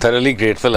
thoroughly grateful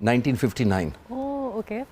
1959।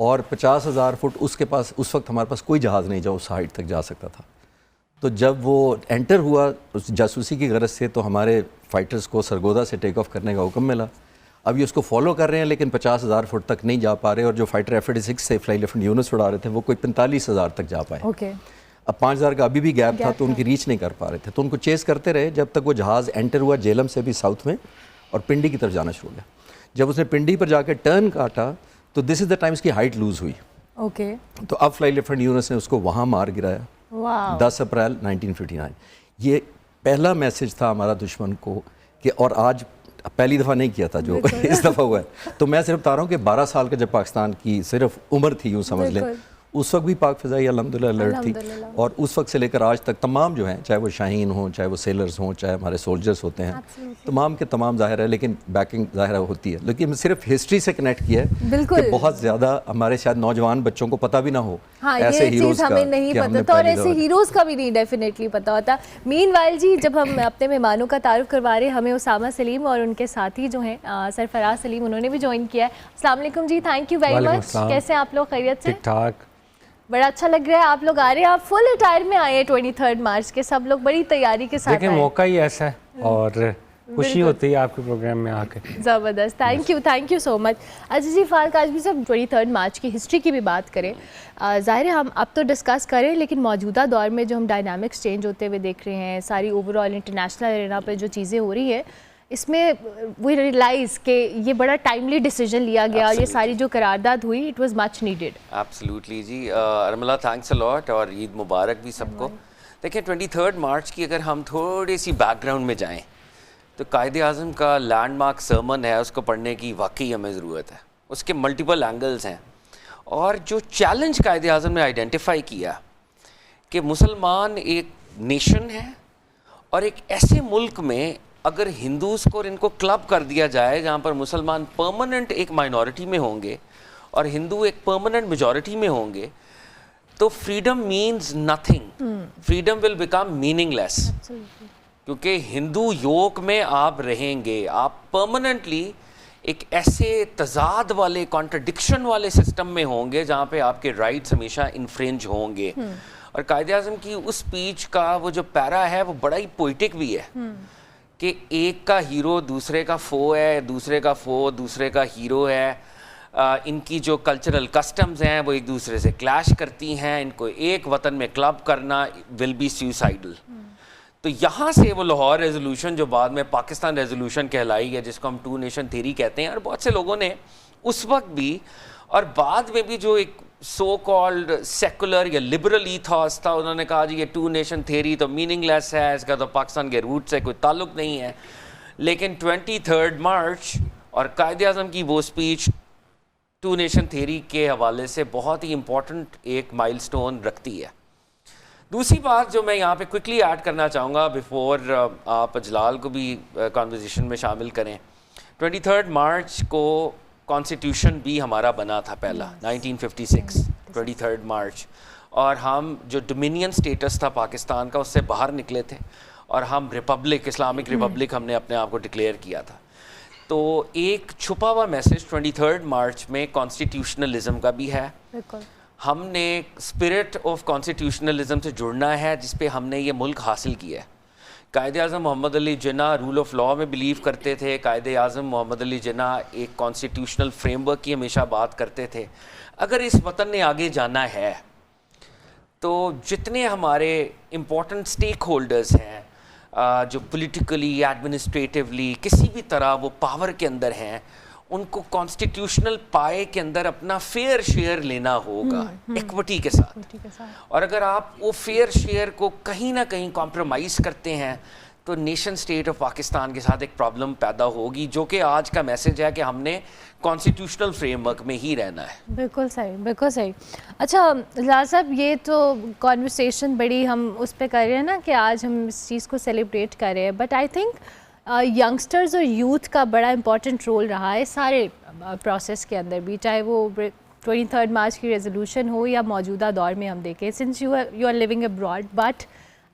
اور 50,000 fit اس کے پاس اس وقت ہمارے پاس کوئی جہاز نہیں جو اس ہائٹ تک جا سکتا تھا. تو جب وہ انٹر ہوا اس جاسوسی کی غرض سے تو ہمارے فائٹرز کو سرگودا سے ٹیک آف کرنے کا حکم ملا. اب یہ اس کو فالو کر رہے ہیں لیکن 50,000 فٹ تک نہیں جا پا رہے, اور جو فائٹر F-86 سے فلائی لیفٹنٹ یونس اڑا رہے تھے وہ کوئی 45,000 تک جا پائے. اوکے. اب 5,000 کا ابھی بھی گیپ تھا تو ان کی ریچ نہیں کر پا رہے تھے, تو ان کو چیز کرتے رہے جب تک وہ جہاز انٹر ہوا جیلم سے بھی ساؤتھ میں اور پنڈی کی طرف جانا شروع ہو گیا. جب اس نے پنڈی پر جا کے ٹرن کاٹا تو دس از دا ٹائم اس کی ہائٹ لوز ہوئی. اوکے. تو اب فلائی لیفٹنٹ یونس نے اس کو وہاں مار گرایا. واو. 10 اپریل 1959. یہ پہلا میسج تھا ہمارا دشمن کو کہ, اور آج پہلی دفعہ نہیں کیا تھا جو اس دفعہ ہوا ہے. تو میں صرف بتا رہا ہوں کہ 12 سال کا جب پاکستان کی صرف عمر تھی یوں سمجھ لیں, اس وقت بھی پاک فضائی الحمدللہ الرٹ تھی, اور اس وقت سے لے کر آج تک تمام جو ہیں چاہے وہ شاہین ہوں, چاہے وہ سیلرز ہوں, چاہے ہمارے سولجرز ہوتے ہیں, تمام کے تمام ظاہر ہے, لیکن بیکنگ ظاہر ہوتی ہے. لیکن صرف ہسٹری سے کنیکٹ کیا ہے کہ بہت زیادہ ہمارے شاید نوجوان بچوں کو پتہ بھی نہ ہو ایسے ہیروز کا, ہمیں نہیں پتہ تھا, اور ایسے ہیروز کا بھی نہیں ڈیفینیٹلی پتہ ہوتا. مین وائل جی, جب ہم اپنے مہمانوں کا تعارف کروا رہے ہیں, ہمیں اسامہ سلیم اور ان کے ساتھی جو ہیں سرفراز سلیم, انہوں نے بھی جوائن کیا ہے. السلام علیکم جی, تھینک یو ویری مچ. کیسے ہیں آپ لوگ؟ خیریت سے؟ ٹھیک ٹھاک. بڑا اچھا لگ رہا ہے آپ لوگ آ رہے ہیں, آپ فل اٹائر میں آئے ہیں 23 مارچ کے, سب لوگ بڑی تیاری کے ساتھ. دیکھیں موقع ہی ایسا ہے اور خوشی ہوتی ہے آپ کے پروگرام میں آ کے. زبردست, تھینک یو سو مچ. اچھا جی فارق, آج بھی سب 23 مارچ کی ہسٹری کی بھی بات کریں. ظاہر ہے ہم اب تو ڈسکس کریں, لیکن موجودہ دور میں جو ہم ڈائنامکس چینج ہوتے ہوئے دیکھ رہے ہیں, ساری اوور آل انٹرنیشنل ارینا پہ جو چیزیں ہو رہی ہیں, اس میں وی ریئلائز کہ یہ بڑا ٹائملی ڈیسیجن لیا گیا, اور یہ ساری جو قرارداد ہوئی it was much needed. Absolutely جی. ارملہ تھینکس اے لاٹ, اور عید مبارک بھی سب کو. دیکھیں 23 مارچ کی اگر ہم تھوڑی سی بیک گراؤنڈ میں جائیں تو قائد اعظم کا لینڈ مارک سرمن ہے, اس کو پڑھنے کی واقعی ہمیں ضرورت ہے. اس کے ملٹیپل اینگلز ہیں, اور جو چیلنج قائد اعظم نے آئیڈینٹیفائی کیا کہ مسلمان ایک نیشن ہے, اور ایک ایسے ملک میں اگر ہندوز کو اور ان کو کلب کر دیا جائے جہاں پر مسلمان پرماننٹ ایک مائنورٹی میں ہوں گے اور ہندو ایک پرماننٹ میجورٹی میں ہوں گے, تو freedom means nothing. Freedom will become meaningless, کیونکہ ہندو یوک میں آپ رہیں گے, آپ پرماننٹلی ایک ایسے تضاد والے کانٹرڈکشن والے سسٹم میں ہوں گے جہاں پہ آپ کے رائٹس ہمیشہ انفرنج ہوں گے. اور قائد اعظم کی اس اسپیچ کا وہ جو پیرا ہے وہ بڑا ہی پوئٹک بھی ہے کہ ایک کا ہیرو دوسرے کا فو ہے, دوسرے کا فو دوسرے کا ہیرو ہے. ان کی جو کلچرل کسٹمز ہیں وہ ایک دوسرے سے کلیش کرتی ہیں, ان کو ایک وطن میں کلب کرنا ول بی سوسائڈل. تو یہاں سے وہ لاہور ریزولوشن جو بعد میں پاکستان ریزولوشن کہلائی ہے, جس کو ہم 2 نیشن تھیوری کہتے ہیں, اور بہت سے لوگوں نے اس وقت بھی اور بعد میں بھی جو ایک سو کالڈ سیکولر یا لبرل ایتھاس تھا, انہوں نے کہا جی یہ 2 نیشن تھیوری تو میننگ لیس ہے, اس کا تو پاکستان کے روٹ سے کوئی تعلق نہیں ہے. لیکن 23 مارچ اور قائد اعظم کی وہ اسپیچ 2 نیشن تھیوری کے حوالے سے بہت ہی امپورٹنٹ ایک مائل سٹون رکھتی ہے. دوسری بات جو میں یہاں پہ کوئکلی ایڈ کرنا چاہوں گا بیفور آپ اجلال کو بھی کانورزیشن میں شامل کریں, 23 مارچ کو کانسٹیٹیوشن بھی ہمارا بنا تھا پہلا 1956 23 مارچ, اور ہم جو ڈومینین سٹیٹس تھا پاکستان کا اس سے باہر نکلے تھے, اور ہم ریپبلک, اسلامک ریپبلک ہم نے اپنے آپ کو ڈکلیئر کیا تھا. تو ایک چھپا ہوا میسج 23 مارچ میں کانسٹیٹیوشنلزم کا بھی ہے. ہم نے اسپرٹ آف کانسٹیٹیوشنلزم سے جڑنا ہے جس پہ ہم نے یہ ملک حاصل کیا ہے. قائد اعظم محمد Ali Jinnah role of law میں بلیو کرتے تھے. قائد اعظم محمد علی جناح ایک کانسٹیٹیوشنل فریم ورک کی ہمیشہ بات کرتے تھے. اگر اس وطن نے آگے جانا ہے تو جتنے ہمارے امپورٹنٹ اسٹیک ہولڈرز ہیں جو پولیٹیکلی ایڈمنسٹریٹیولی کسی بھی طرح وہ پاور کے اندر ہیں, ان کو کانسٹیٹیوشنل پائے کے اندر اپنا فیئر شیئر لینا ہوگا ایکوٹی کے ساتھ. اور اگر آپ وہ فیئر شیئر کو کہیں نہ کہیں کمپرومائز کرتے ہیں تو نیشن سٹیٹ آف پاکستان کے ساتھ ایک پرابلم پیدا ہوگی, جو کہ آج کا میسج ہے کہ ہم نے کانسٹیٹیوشنل فریم ورک میں ہی رہنا ہے. بالکل صحیح, بالکل صحیح. اچھا لال صاحب, یہ تو کانورسیشن بڑی ہم اس پہ کر رہے ہیں نا کہ آج ہم اس چیز کو سیلیبریٹ کر رہے ہیں, بٹ آئی تھنک ینگسٹرز اور یوتھ کا بڑا امپورٹنٹ رول رہا ہے سارے پروسیس کے اندر بھی, چاہے وہ 23 مارچ کی ریزولوشن ہو یا موجودہ دور میں ہم دیکھیں. Since you are living abroad, but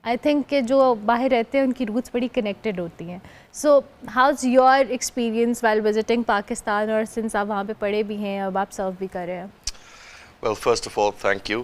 I think کہ جو باہر رہتے ہیں ان کی روٹس بڑی کنیکٹڈ ہوتی ہیں. So how's your experience while visiting Pakistan, اور سنس آپ وہاں پہ پڑھے بھی ہیں اب آپ سرو بھی کر رہے ہیں؟ Well, first of all, thank you.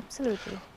Absolutely.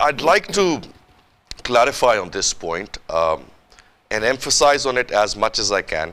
I'd like to clarify on this point and emphasize on it as much as I can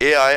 AI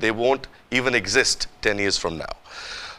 they won't even exist 10 years from now।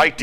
IT,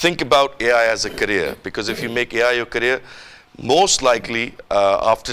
think about AI as a career, because if you make AI your career, most likely after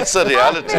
It's a reality.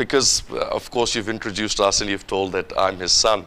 because of course you've introduced us and you've told that I'm his son.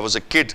was a kid,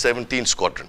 17 squadron.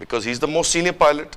because he is the most senior pilot.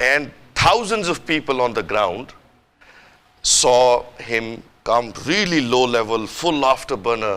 and thousands of people on the ground saw him come really low level, full afterburner,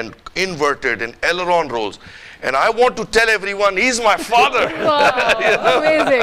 and inverted and aileron rolls. And I want to tell everyone, he's my father. Amazing,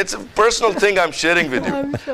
it's a personal thing I'm sharing with you.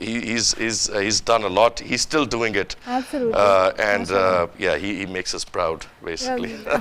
he's done a lot he's still doing it and yeah he makes us proud basically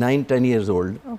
9-10 years old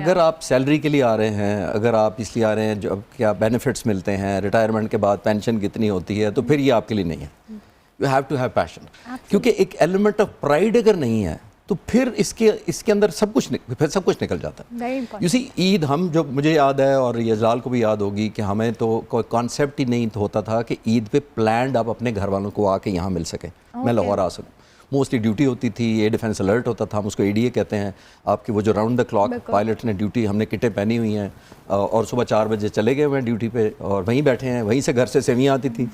اگر آپ salary کے لیے آ رہے ہیں, اگر آپ اس لیے آ رہے ہیں جو کیا بینیفٹس ملتے ہیں, ریٹائرمنٹ کے بعد پینشن کتنی ہوتی ہے, تو پھر یہ آپ کے لیے نہیں ہے. یو ہیو ٹو ہیو پیشن, کیونکہ ایک ایلیمنٹ آف پرائڈ اگر نہیں ہے تو پھر اس کے اندر سب کچھ نکل جاتا ہے. یو سی عید ہم جو مجھے یاد ہے اور یہ اجلال کو بھی یاد ہوگی کہ ہمیں تو کوئی کانسیپٹ ہی نہیں ہوتا تھا کہ عید پہ پلانڈ آپ اپنے گھر والوں کو آ کے یہاں مل سکیں, میں لاہور آ سکوں. موسٹلی ڈیوٹی ہوتی تھی, ایئر ڈیفینس الرٹ ہوتا تھا, ہم اس کو اے ڈی اے کہتے ہیں, آپ کی وہ جو راؤنڈ دا کلاک پائلٹ نے ڈیوٹی, ہم نے کٹیں پہنی ہوئی ہیں اور صبح 4 بجے چلے گئے ہوئے ہیں ڈیوٹی پہ اور وہیں بیٹھے ہیں, وہیں سے گھر سے سیویاں آتی تھی.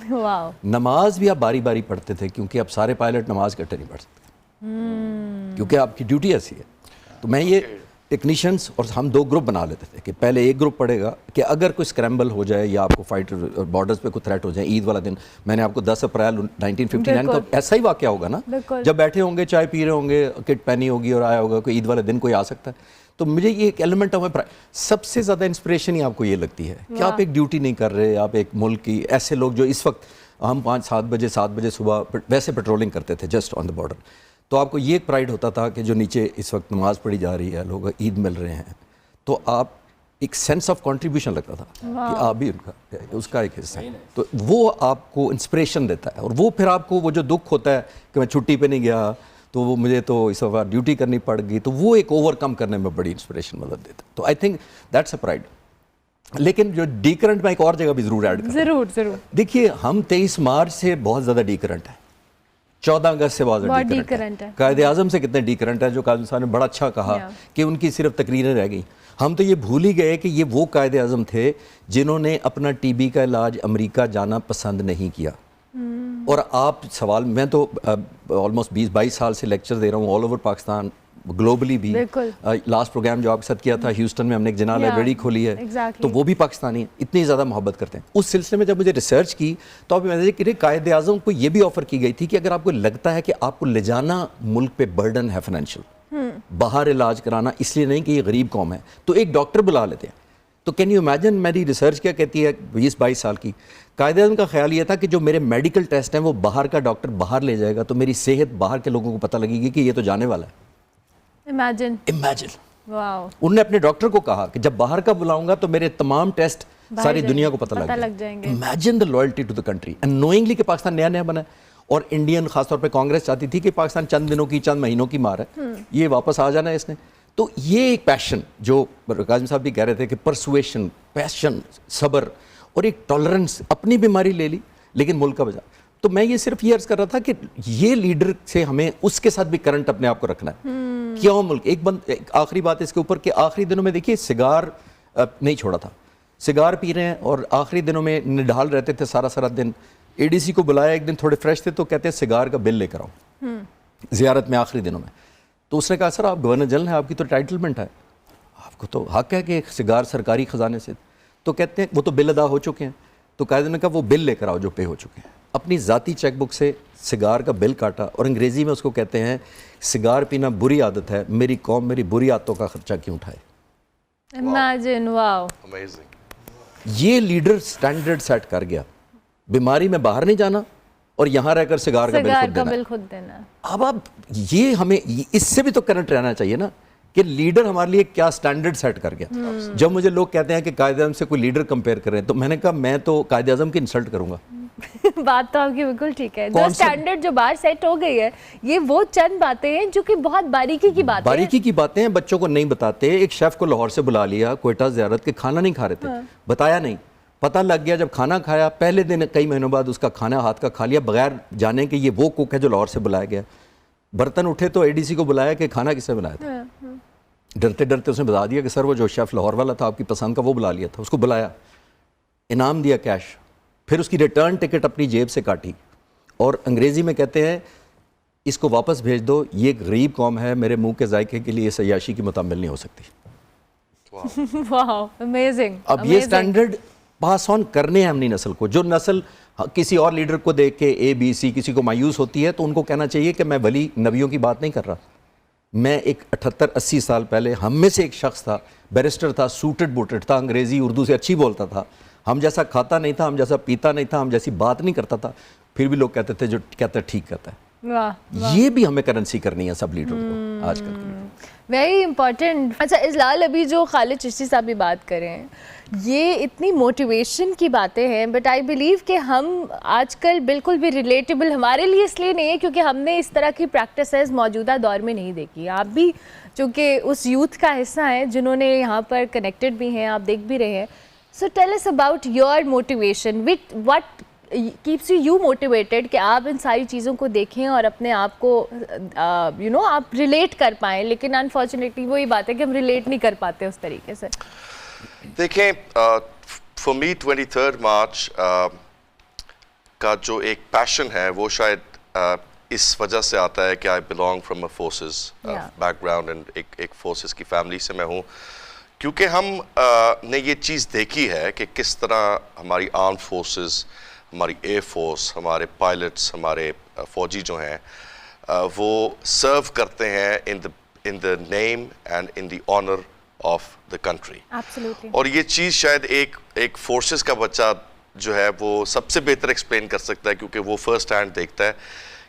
نماز بھی آپ باری باری پڑھتے تھے کیونکہ اب سارے پائلٹ نماز اکٹھے نہیں پڑھ سکتے کیونکہ آپ کی ڈیوٹی ایسی ہے. تو میں یہ ٹیکنیشینس اور ہم 2 گروپ بنا لیتے تھے کہ پہلے ایک گروپ پڑھے گا کہ اگر کوئی اسکریمبل ہو جائے یا آپ کو فائٹر بارڈرز پہ کوئی تھریٹ ہو جائے. عید والا دن میں نے آپ کو 10 اپریل 1959 کا ایسا ہی واقعہ ہوگا نا, جب بیٹھے ہوں گے, چائے پی رہے ہوں گے, کٹ پہنی ہوگی اور آیا ہوگا کوئی عید والے دن کوئی آ سکتا ہے. تو مجھے یہ ایک ایلیمنٹ آف سب سے زیادہ انسپریشن ہی آپ کو یہ لگتی ہے کہ آپ ایک ڈیوٹی نہیں کر رہے, آپ ایک ملک کی ایسے لوگ جو اس وقت ہم 7 بجے صبح ویسے پیٹرولنگ کرتے تھے جسٹ آن دا بارڈر, تو آپ کو یہ ایک پرائڈ ہوتا تھا کہ جو نیچے اس وقت نماز پڑھی جا رہی ہے, لوگ عید مل رہے ہیں, تو آپ ایک سینس آف کنٹریبیوشن لگتا تھا کہ آپ بھی اس کا ایک حصہ ہیں. تو وہ آپ کو انسپریشن دیتا ہے. اور وہ پھر آپ کو وہ جو دکھ ہوتا ہے کہ میں چھٹی پہ نہیں گیا تو وہ مجھے تو اس وقت ڈیوٹی کرنی پڑ گئی, تو وہ ایک اوور کم کرنے میں بڑی انسپریشن مدد دیتا ہے. تو I think that's a pride. لیکن جو ڈی کرنٹ میں ایک اور جگہ بھی ضرور ایڈ کروں. ضرور. دیکھیے ہم 23 مارچ سے بہت زیادہ ڈی کرنٹ ہیں, 14 اگست سے بہت ڈی کرنٹ ہے. قائد اعظم سے کتنے ڈی کرنٹ ہے, جو قائد صاحب نے بڑا اچھا کہا کہ ان کی صرف تقریریں رہ گئیں. ہم تو یہ بھول ہی گئے کہ یہ وہ قائد اعظم تھے جنہوں نے اپنا ٹی بی کا علاج امریکہ جانا پسند نہیں کیا. اور آپ سوال, میں تو آلموسٹ 20-22 سال سے لیکچر دے رہا ہوں آل اوور پاکستان, گلوبلی بھی. لاسٹ پروگرام جو آپ کے ساتھ کیا تھا ہیوسٹن میں, ہم نے ایک جناب لائبریری کھولی ہے, تو وہ بھی پاکستانی ہیں, اتنی زیادہ محبت کرتے ہیں. اس سلسلے میں جب مجھے ریسرچ کی تو آپ میں کہ قائد اعظم کو یہ بھی آفر کی گئی تھی کہ اگر آپ کو لگتا ہے کہ آپ کو لے جانا ملک پہ برڈن ہے فائنینشیل, باہر علاج کرانا, اس لیے نہیں کہ یہ غریب قوم ہے, تو ایک ڈاکٹر بلا لیتے ہیں. تو کین یو امیجن میری ریسرچ کیا کہتی ہے 20-22 سال کی. قائد اعظم کا خیال یہ تھا کہ جو میرے میڈیکل ٹیسٹ ہیں وہ باہر کا ڈاکٹر باہر لے جائے گا تو میری صحت باہر کے لوگوں کو پتہ لگے گی کہ یہ تو جانے والا ہے. امیجن انہوں نے اپنے ڈاکٹر کو کہا کہ جب باہر کا بلاؤں گا تو میرے تمام ٹیسٹ ساری دنیا کو پتہ لگ جائیں گے. Imagine the loyalty to the country and knowingly کہ پاکستان نیا بنا ہے. اور انڈین خاص طور پہ کانگریس چاہتی تھی کہ پاکستان چند دنوں کی, چند مہینوں کی مار ہے, یہ واپس آ جانا ہے اس نے. تو یہ ایک پیشن جو قاسم صاحب بھی کہہ رہے تھے کہ پرسویشن, پیشن, صبر اور ایک ٹالرنس, اپنی بیماری لے لی لیکن ملک کا بجا. تو میں یہ صرف یہ عرض کر رہا تھا کہ یہ لیڈر سے ہمیں اس کے ساتھ بھی کرنٹ اپنے آپ کو رکھنا ہے. کیوں ملک ایک آخری بات اس کے اوپر کہ آخری دنوں میں دیکھیے سگار نہیں چھوڑا تھا, سگار پی رہے ہیں اور آخری دنوں میں نڈھال رہتے تھے سارا دن. اے ڈی سی کو بلایا ایک دن, تھوڑے فریش تھے تو کہتے ہیں سگار کا بل لے کر آؤ زیارت میں آخری دنوں میں. تو اس نے کہا سر آپ گورنر جنرل ہیں, آپ کی تو ٹائٹلمنٹ ہے, آپ کو تو حق ہے کہ سگار سرکاری خزانے سے. تو کہتے ہیں وہ تو بل ادا ہو چکے ہیں. تو قائد نے کہا وہ بل لے کر آؤ جو پے ہو چکے ہیں. اپنی ذاتی چیک بک سے سگار کا بل کاٹا, اور انگریزی میں اس کو کہتے ہیں سگار پینا بری عادت ہے, میری قوم میری بری عادتوں کا خرچہ کیوں اٹھائے. امیجن, واو, یہ لیڈر سٹینڈرڈ سیٹ کر گیا. بیماری میں باہر نہیں جانا اور یہاں رہ کر سگار کا بل خود دینا. اب یہ ہمیں اس سے بھی تو کرنٹ رہنا چاہیے نا کہ لیڈر ہمارے لیے کیا سٹینڈرڈ سیٹ کر گیا. جب مجھے لوگ کہتے ہیں کہ قائد اعظم سے کوئی لیڈر کمپیئر کریں تو میں نے کہا میں تو قائد اعظم کی انسلٹ کروں گا. بات تو آپ کی بالکل ٹھیک ہے. جو سٹینڈرڈ جو باہر سیٹ ہو گئی ہے, یہ وہ چند باتیں ہیں جو کہ بہت باریکی کی باتیں ہیں, بچوں کو نہیں بتاتے. ایک شیف کو لاہور سے بلا لیا کوئٹہ زیارت کے, کھانا نہیں کھا رہے تھے, بتایا نہیں, پتہ لگ گیا. جب کھانا کھایا پہلے دن کئی مہینوں بعد اس کا کھانا ہاتھ کا کھا لیا بغیر جانے کہ یہ وہ کوک ہے جو لاہور سے بلایا گیا. برتن اٹھے تو اے ڈی سی کو بلایا کہ کھانا کس نے بنایا تھا. ڈرتے ڈرتے اس نے بتا دیا کہ سر وہ جو شیف لاہور والا تھا آپ کی پسند کا وہ بلا لیا تھا. اس کو بلایا, انعام دیا کیش, پھر اس کی ریٹرن ٹکٹ اپنی جیب سے کاٹی, اور انگریزی میں کہتے ہیں اس کو واپس بھیج دو, یہ ایک غریب قوم ہے, میرے منہ کے ذائقے کے لیے سیاشی کی متعامل نہیں ہو سکتی. واو, امیزنگ. اب یہ سٹینڈرڈ پاس آن کرنے ہیں اپنی نسل کو. جو نسل کسی اور لیڈر کو دیکھ کے اے بی سی کسی کو مایوس ہوتی ہے تو ان کو کہنا چاہیے کہ میں ولی نبیوں کی بات نہیں کر رہا. میں ایک 78-80 سال پہلے ہم میں سے ایک شخص تھا, بیرسٹر تھا, سوٹڈ بوٹڈ تھا, انگریزی اردو سے اچھی بولتا تھا, ہم جیسا کھاتا نہیں تھا, ہم جیسا پیتا نہیں تھا, ہم جیسی بات نہیں کرتا تھا, پھر بھی لوگ کہتے تھے جو کہتا ہے ٹھیک کہتا ہے. یہ بھی ہمیں کرنسی کرنی ہے سب لیڈروں کو آج کل. Very important. اچھا اجلال، ابھی جو خالد چشتی صاحب بھی بات کریں ہیں یہ اتنی موٹیویشن کی باتیں ہیں، بٹ آئی بلیو کہ ہم آج کل بالکل بھی ریلیٹیبل ہمارے لیے اس لیے نہیں ہے کیونکہ ہم نے اس طرح کی پریکٹسز موجودہ دور میں نہیں دیکھی. آپ بھی چونکہ اس یوتھ کا حصہ ہیں جنہوں نے یہاں پر کنیکٹڈ بھی ہیں، آپ دیکھ بھی رہے ہیں. So tell us about your motivation, what keeps you motivated کہ آپ ان ساری چیزوں کو دیکھیں اور اپنے آپ کو آپ ریلیٹ کر پائیں. لیکن انفارچونیٹلی وہی بات ہے کہ ہم ریلیٹ نہیں کر پاتے اس طریقے سے. دیکھیں فار می 23 مارچ کا جو ایک پیشن ہے وہ شاید اس وجہ سے آتا ہے کہ I belong from a forces back ground and ایک فورسز کی فیملی سے میں ہوں، کیونکہ ہم نے یہ چیز دیکھی ہے کہ کس طرح ہماری آرم فورسز، ہماری ایئر فورس، ہمارے پائلٹس، ہمارے فوجی جو ہیں وہ سرو کرتے ہیں in the name and in the honour of the country. اور یہ چیز شاید ایک فورسز کا بچہ جو ہے وہ سب سے بہتر ایکسپلین کر سکتا ہے، کیونکہ وہ فرسٹ ہینڈ دیکھتا ہے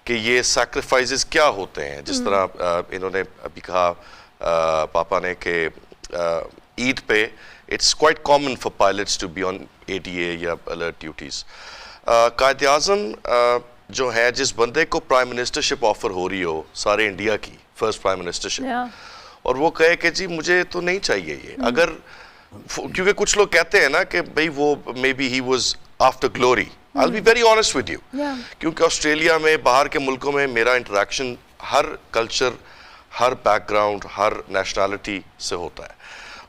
کہ یہ سیکریفائزز کیا ہوتے ہیں. جس طرح انہوں نے ابھی کہا پاپا نے کہ عید پہ it's quite common for pilots to be on ADA یا الرٹ ڈیوٹیز. قائد اعظم جو ہے، جس بندے کو پرائم منسٹرشپ آفر ہو رہی ہو سارے انڈیا کی، فرسٹ پرائم منسٹرشپ، اور وہ کہے کہ جی مجھے تو نہیں چاہیے یہ، اگر کیونکہ کچھ لوگ کہتے ہیں نا کہ بھئی وہ maybe he was after glory. I'll be very honest with you. کیونکہ آسٹریلیا میں، باہر کے ملکوں میں میرا انٹریکشن ہر کلچر، ہر بیک گراؤنڈ، ہر نیشنالٹی سے ہوتا ہے،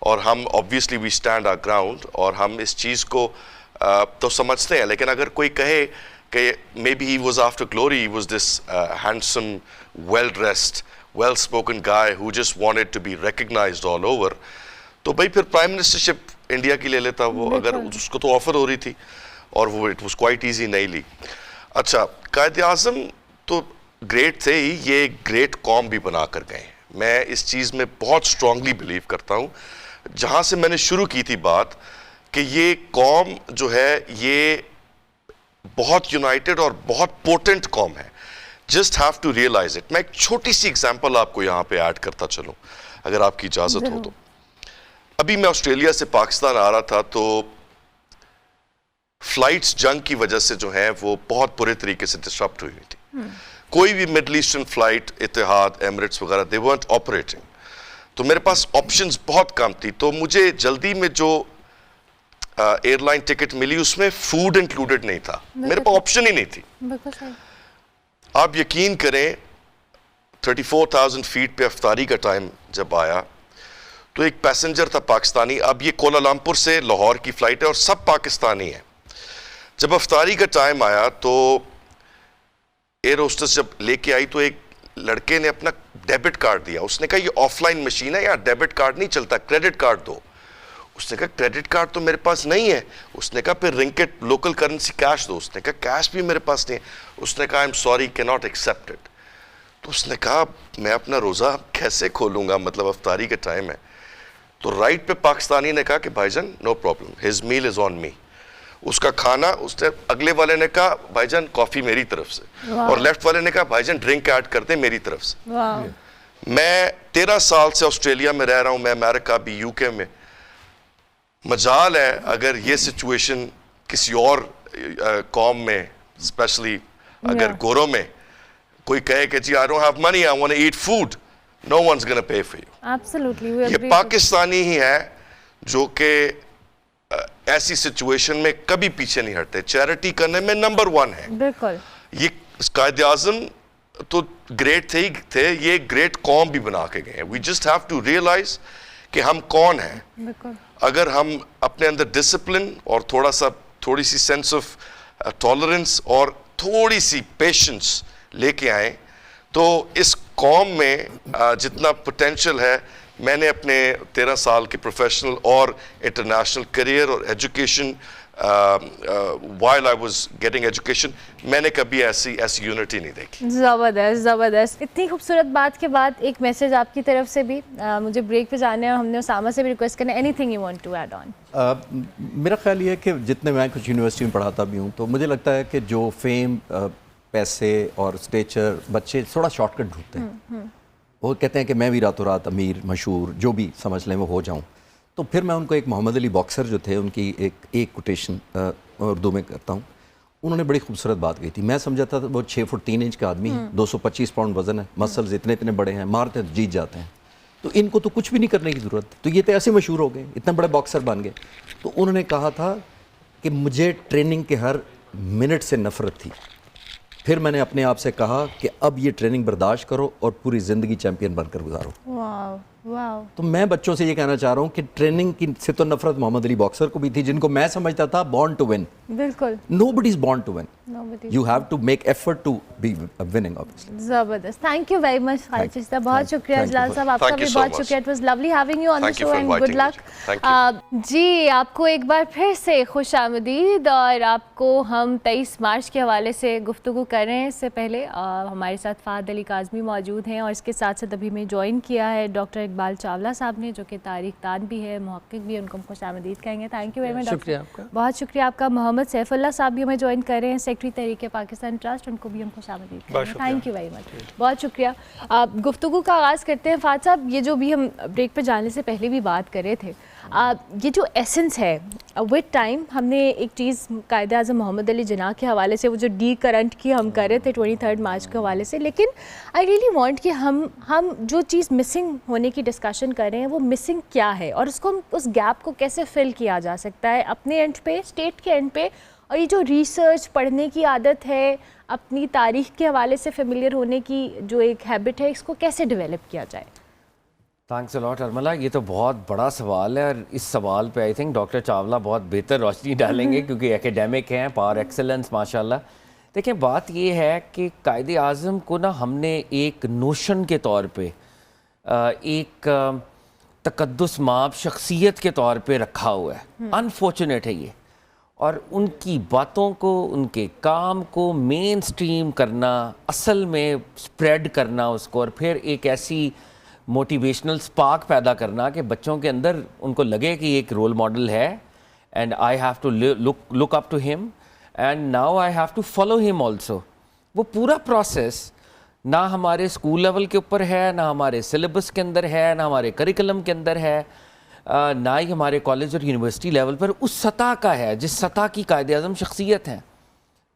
اور ہم obviously we stand our ground اور ہم اس چیز کو تو سمجھتے ہیں. لیکن اگر کوئی کہے کہ maybe he was after glory, he was this handsome, well-dressed, well-spoken guy who just wanted to be recognized all over, تو بھائی پھر پرائم منسٹرشپ انڈیا کی لے لیتا وہ، اگر اس کو تو آفر ہو رہی تھی اور وہ اٹ واز کوائٹ ایزی نہیں لی. اچھا، قائد اعظم تو گریٹ تھے ہی، یہ گریٹ قوم بھی بنا کر گئے. میں اس چیز میں بہت اسٹرانگلی بلیو کرتا ہوں، جہاں سے میں نے شروع کی تھی بات، کہ یہ قوم جو ہے یہ بہت یونائٹڈ اور بہت پوٹنٹ قوم ہے. Just have to realise it. میں ایک چھوٹی سی ایگزامپل آپ کو یہاں پہ ایڈ کرتا چلوں اگر آپ کی اجازت ہو تو. ابھی میں آسٹریلیا سے پاکستان آ رہا تھا تو فلائٹس جنگ کی وجہ سے جو ہیں وہ بہت برے طریقے سے ڈسٹرپٹ ہوئی تھی. کوئی بھی مڈل ایسٹرن فلائٹ، اتحاد، ایمریٹس وغیرہ، they weren't operating. تو میرے پاس آپشنز بہت کم تھی، تو مجھے جلدی میں جو ایئر لائن ٹکٹ ملی اس میں فوڈ انکلوڈڈ نہیں تھا، میرے پاس آپشن ہی نہیں تھی. آپ یقین کریں 34,000 فیٹ پہ افطاری کا ٹائم جب آیا تو ایک پیسنجر تھا پاکستانی. اب یہ کوالالمپور سے لاہور کی فلائٹ ہے اور سب پاکستانی ہیں. جب افطاری کا ٹائم آیا تو ایئر ہوسٹس جب لے کے آئی تو ایک لڑکے نے اپنا ڈیبٹ کارڈ دیا. اس نے کہا یہ آف لائن مشین ہے، یہاں ڈیبٹ کارڈ نہیں چلتا، کریڈٹ کارڈ دو. اس نے کہا کریڈٹ کارڈ تو میرے پاس نہیں ہے. اس نے کہا پھر رنگٹ لوکل کرنسی کیش دو. اس نے کہا کیش بھی میرے پاس نہیں ہے. اس نے کہا آئی ایم سوری کی ناٹ ایکسیپٹ اٹ. تو اس نے کہا میں اپنا روزہ کیسے کھولوں گا، مطلب افطاری کا ٹائم ہے. تو رائٹ پہ پاکستانی نے کہا کہ بھائی جان نو پرابلم، ہز میل از آن می. اس کا کھانا، اس نے اگلے والے نے کہا بھائی جان کافی میری طرف سے، اور لیفٹ والے نے کہا بھائی جان ڈرنک ایڈ کر دیں میری طرف سے. میں 13 سال سے آسٹریلیا میں رہ رہا ہوں، میں امریکہ بھی، یو کے میں. مجال ہے اگر یہ سچویشن کسی اور قوم میں، اسپیشلی اگر گوروں میں، کوئی کہے کہ جی I don't have money, I want to eat food, no one's gonna pay for you. یہ پاکستانی ہی ہے جو کہ ایسی سچویشن میں کبھی پیچھے نہیں ہٹتے، چیریٹی کرنے میں نمبر 1 ہے. بالکل. یہ قائد اعظم تو گریٹ تھے ہی تھے، یہ گریٹ قوم بھی بنا کے گئے ہیں. We just have to realise کہ ہم کون ہیں. اگر ہم اپنے اندر ڈسپلن اور تھوڑی سی سینس آف ٹالرنس اور تھوڑی سی پیشنس لے کے آئیں تو اس قوم میں جتنا پوٹینشل ہے. میں نے اپنے 13 سال کے پروفیشنل اور انٹرنیشنل کریئر اور education, while I was getting education، میں نے کبھی ایسی یونٹی نہیں دیکھی. زبردست زبردست. اتنی خوبصورت بات کے بعد ایک میسج آپ کی طرف سے بھی. مجھے بریک پہ جانا ہے اور ہم نے اسامہ سے بھی ریکویسٹ کرنا ہے، anything you want to add on. میرا خیال یہ ہے کہ جتنے میں کچھ یونیورسٹی میں پڑھاتا بھی ہوں تو مجھے لگتا ہے کہ جو فیم، پیسے اور اسٹیچر، بچے تھوڑا شارٹ کٹ ڈھونڈتے ہیں. وہ کہتے ہیں کہ میں بھی راتوں رات امیر مشہور جو بھی سمجھ لیں وہ ہو جاؤں. تو پھر میں ان کو ایک محمد علی باکسر جو تھے ان کی ایک کوٹیشن اردو میں کرتا ہوں. انہوں نے بڑی خوبصورت بات کہی تھی. میں سمجھا تھا وہ 6 فٹ 3 انچ کا آدمی ہے, 225 پاؤنڈ وزن ہے, مسلز اتنے بڑے ہیں, مارتے ہیں تو جیت جاتے ہیں, تو ان کو تو کچھ بھی نہیں کرنے کی ضرورت. تو یہ تو ایسے مشہور ہو گئے, اتنے بڑے باکسر بن گئے. تو انہوں نے کہا تھا کہ مجھے ٹریننگ کے ہر منٹ سے نفرت تھی. پھر میں نے اپنے آپ سے کہا کہ اب یہ ٹریننگ برداشت کرو اور پوری زندگی چیمپئن بن کر گزارو. واو واو. تو میں بچوں سے یہ کہنا چاہ رہا ہوں کہ ٹریننگ کی سے تو نفرت محمد علی باکسر کو بھی تھی, جن کو میں سمجھتا تھا بورن ٹو ون. بالکل. Nobody is born to win. Nobody. You have to make effort to be winning, obviously. زبردست. تھینک یو ویری مچ خالد چشتہ, بہت شکریہ. اجلال صاحب آپ کا Thank بھی you so بہت much. شکریہ. It was lovely having you on the Thank you show for and good inviting me. Luck. Thank you. جی آپ کو ایک بار پھر سے خوش آمدید, اور آپ کو ہم 23 مارچ کے حوالے سے گفتگو کر رہے ہیں. اس سے پہلے ہمارے ساتھ فہد علی کاظمی موجود ہیں, اور اس کے ساتھ ساتھ ابھی میں جوائن کیا ہے ڈاکٹر اقبال چاولہ صاحب نے, جو کہ تاریخ دان بھی ہے, محقق بھی ہے. ان کو ہم خوش آمدید کہیں گے. Thank you very much. شکریہ آپ کا. بہت شکریہ آپ کا. محمد سیف اللہ صاحب بھی ہمیں جوائن کر رہے ہیں, سیکرٹری تحریک پاکستان ٹرسٹ. ان کو بھی ہم خوش آمدید کہیں گے. Thank you very much. بہت شکریہ. گفتگو کا آغاز کرتے ہیں. فہد صاحب, یہ جو بھی ہم بریک پہ جانے سے پہلے بھی بات کر رہے تھے, یہ جو ایسنس ہے وتھ ٹائم, ہم نے ایک چیز قائد اعظم محمد علی جناح کے حوالے سے وہ جو ڈی کرنٹ کی ہم کر رہے تھے 23 مارچ کے حوالے سے, لیکن آئی ریئلی وانٹ کہ ہم جو چیز مسنگ ہونے کی ڈسکشن کر رہے ہیں وہ مسنگ کیا ہے, اور اس کو اس گیپ کو کیسے فل کیا جا سکتا ہے اپنے اینڈ پہ, اسٹیٹ کے اینڈ پہ. اور یہ جو ریسرچ پڑھنے کی عادت ہے, اپنی تاریخ کے حوالے سے فیملیئر ہونے کی جو ایک ہیبٹ ہے, اس کو کیسے ڈیولپ کیا جائے. Thanks allot Urmila. یہ تو بہت بڑا سوال ہے, اور اس سوال پہ آئی تھنک ڈاکٹر چاولہ بہت بہتر روشنی ڈالیں گے, کیونکہ ایکیڈیمک ہیں, پار ایکسلنس ماشاء اللہ. دیکھیں بات یہ ہے کہ قائد اعظم کو نا ہم نے ایک نوشن کے طور پہ, ایک تقدس مآب شخصیت کے طور پہ رکھا ہوا ہے. انفارچونیٹ ہے یہ, اور ان کی باتوں کو, ان کے کام کو مین سٹریم کرنا, اصل میں سپریڈ کرنا اس کو, اور پھر ایک ایسی موٹیویشنل سپارک پیدا کرنا کہ بچوں کے اندر ان کو لگے کہ ایک رول ماڈل ہے, and I have to look up to him, and now I have to follow him also. وہ پورا پروسیس نہ ہمارے اسکول لیول کے اوپر ہے, نہ ہمارے سلیبس کے اندر ہے, نہ ہمارے کریکلم کے اندر ہے, نہ ہی ہمارے کالج اور یونیورسٹی لیول پر اس سطح کا ہے جس سطح کی قائد اعظم شخصیت ہیں.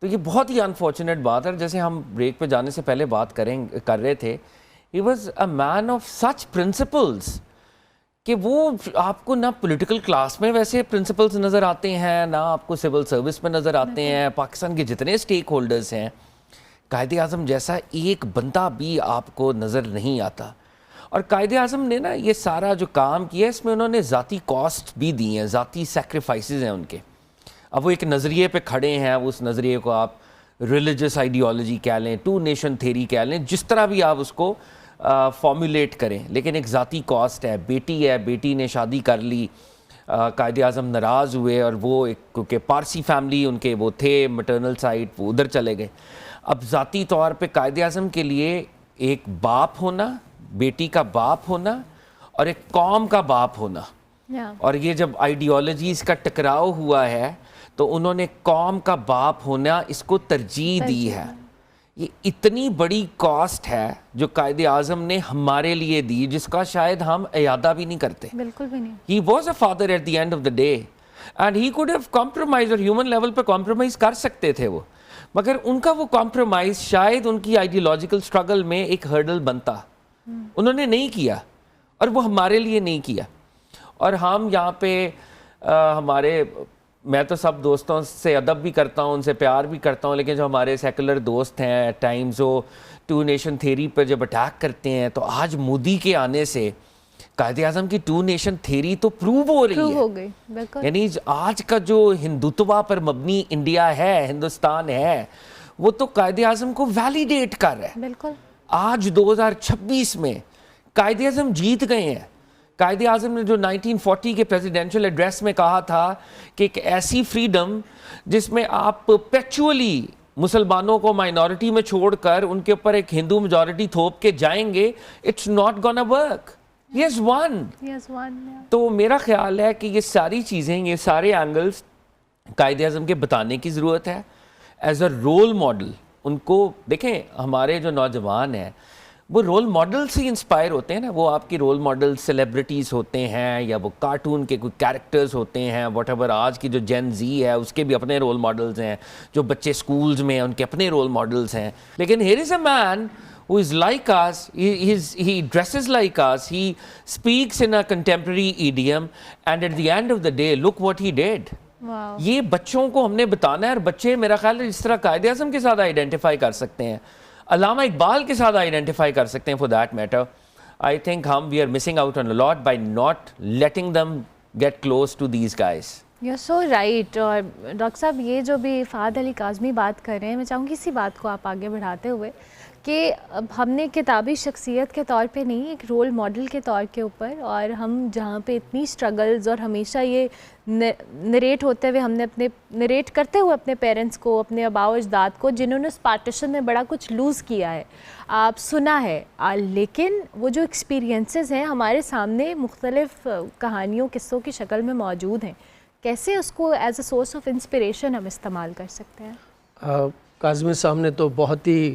تو یہ بہت ہی انفارچونیٹ بات ہے. جیسے ہم بریک پہ جانے سے پہلے بات کر رہے تھے, he was a man of such principles کہ وہ آپ کو نہ پولیٹیکل کلاس میں ویسے پرنسپلز نظر آتے ہیں, نہ آپ کو سول سروس میں نظر آتے ہیں. پاکستان کے جتنے اسٹیک ہولڈرز ہیں, قائد اعظم جیسا ایک بندہ بھی آپ کو نظر نہیں آتا. اور قائد اعظم نے نا یہ سارا جو کام کیا ہے, اس میں انہوں نے ذاتی کاسٹ بھی دی ہیں, ذاتی سیکریفائسز ہیں ان کے. اب وہ ایک نظریے پہ کھڑے ہیں, اس نظریے کو آپ ریلیجس آئیڈیالوجی کہہ لیں, 2 نیشن تھیری کہہ لیں, جس طرح بھی آپ اس کو فارمولیٹ کریں, لیکن ایک ذاتی کاسٹ ہے. بیٹی ہے, بیٹی نے شادی کر لی, قائد اعظم ناراض ہوئے, اور وہ ایک کیونکہ پارسی فیملی ان کے وہ تھے مٹرنل سائڈ, وہ ادھر چلے گئے. اب ذاتی طور پہ قائد اعظم کے لیے ایک باپ ہونا, بیٹی کا باپ ہونا, اور ایک قوم کا باپ ہونا, اور یہ جب آئیڈیالوجیز کا ٹکراؤ ہوا ہے تو انہوں نے قوم کا باپ ہونا اس کو ترجیح دی ہے. یہ اتنی بڑی کاسٹ ہے جو قائد اعظم نے ہمارے لیے دی, جس کا شاید ہم اعادہ بھی نہیں کرتے. بالکل بھی نہیں. He was a father at the end of the day, and he could have compromised, اور ہیومن لیول پہ کمپرومائز کر سکتے تھے وہ, مگر ان کا وہ کمپرومائز شاید ان کی آئیڈیالوجیکل سٹرگل میں ایک ہرڈل بنتا. انہوں نے نہیں کیا, اور وہ ہمارے لیے نہیں کیا. اور ہم یہاں پہ ہمارے, میں تو سب دوستوں سے ادب بھی کرتا ہوں, ان سے پیار بھی کرتا ہوں, لیکن جو ہمارے سیکولر دوست ہیں ایٹ ٹائمز وہ 2 نیشن تھیری پر جب اٹیک کرتے ہیں, تو آج مودی کے آنے سے قائد اعظم کی 2 نیشن تھیری تو پروو ہو رہی ہے. یعنی آج کا جو ہندوتوا پر مبنی انڈیا ہے, ہندوستان ہے, وہ تو قائد اعظم کو ویلیڈیٹ کر رہا ہے. بالکل. آج 2026 میں قائد اعظم جیت گئے ہیں. قائد اعظم نے جو 1940 کے پریزیڈینشل ایڈریس میں کہا تھا کہ ایک ایسی فریڈم جس میں آپ پرپیچولی مسلمانوں کو مائنورٹی میں چھوڑ کر ان کے اوپر ایک ہندو میجورٹی تھوپ کے جائیں گے, it's not gonna work. He has won. تو میرا خیال ہے کہ یہ ساری چیزیں, یہ سارے اینگلز قائد اعظم کے بتانے کی ضرورت ہے ایز اے رول ماڈل. ان کو دیکھیں, ہمارے جو نوجوان ہیں وہ رول ماڈل سے انسپائر ہوتے ہیں نا. وہ آپ کی رول ماڈل سیلیبریٹیز ہوتے ہیں یا وہ کارٹون کے کوئی کیریکٹرز ہوتے ہیں, واٹ ایور. آج کی جو جین زی ہے اس کے بھی اپنے رول ماڈلز ہیں, جو بچے سکولز میں ہیں ان کے اپنے رول ماڈلز ہیں. لیکن here is a man who is like us, he dresses like us, he speaks in a contemporary idiom, and at the end of the day, look what he did. واو. یہ بچوں کو ہم نے بتانا ہے, اور بچے میرا خیال ہے جس طرح قائد اعظم کے ساتھ آئیڈینٹیفائی کر سکتے ہیں, علامہ اقبال کے ساتھ آئیڈینٹیفائی کر سکتے ہیں for that matter. I think we are missing out on a lot by not letting them get close to these guys. You so right. اور ڈاکٹر صاحب یہ جو بھی فہد علی کاظمی بات کر رہے ہیں, میں چاہوں گی اسی بات کو آپ آگے بڑھاتے ہوئے کہ اب ہم نے کتابی شخصیت کے طور پہ نہیں, ایک رول ماڈل کے طور کے اوپر, اور ہم جہاں پہ اتنی اسٹرگلز اور ہمیشہ یہ نریٹ ہوتے ہوئے ہم نے نریٹ کرتے ہوئے اپنے پیرنٹس کو, اپنے آباء و اجداد کو, جنہوں نے اس پارٹیشن میں بڑا کچھ لوز کیا ہے, آپ سنا ہے, لیکن وہ جو ایکسپیرینسز ہیں ہمارے سامنے مختلف کہانیوں قصوں کی شکل میں موجود ہیں, کیسے اس کو as a source of inspiration ہم استعمال کر سکتے ہیں؟ کاظمی صاحب نے تو بہت ہی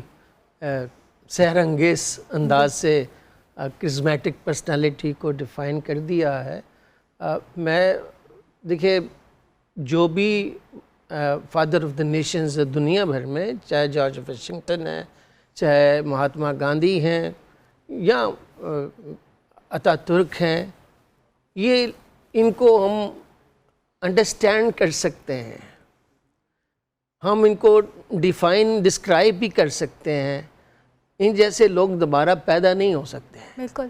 سحر انگیز انداز سے کرزمیٹک پرسنالٹی کو ڈیفائن کر دیا ہے. میں دیکھیے جو بھی فادر آف دا نیشنز دنیا بھر میں, چاہے جارج واشنگٹن ہے, چاہے مہاتما گاندھی ہیں, یا اتا ترک ہیں, یہ ان کو ہم انڈرسٹینڈ کر سکتے ہیں, ہم ان کو ڈسکرائب بھی کر سکتے ہیں. ان جیسے لوگ دوبارہ پیدا نہیں ہو سکتے ہیں. بالکل.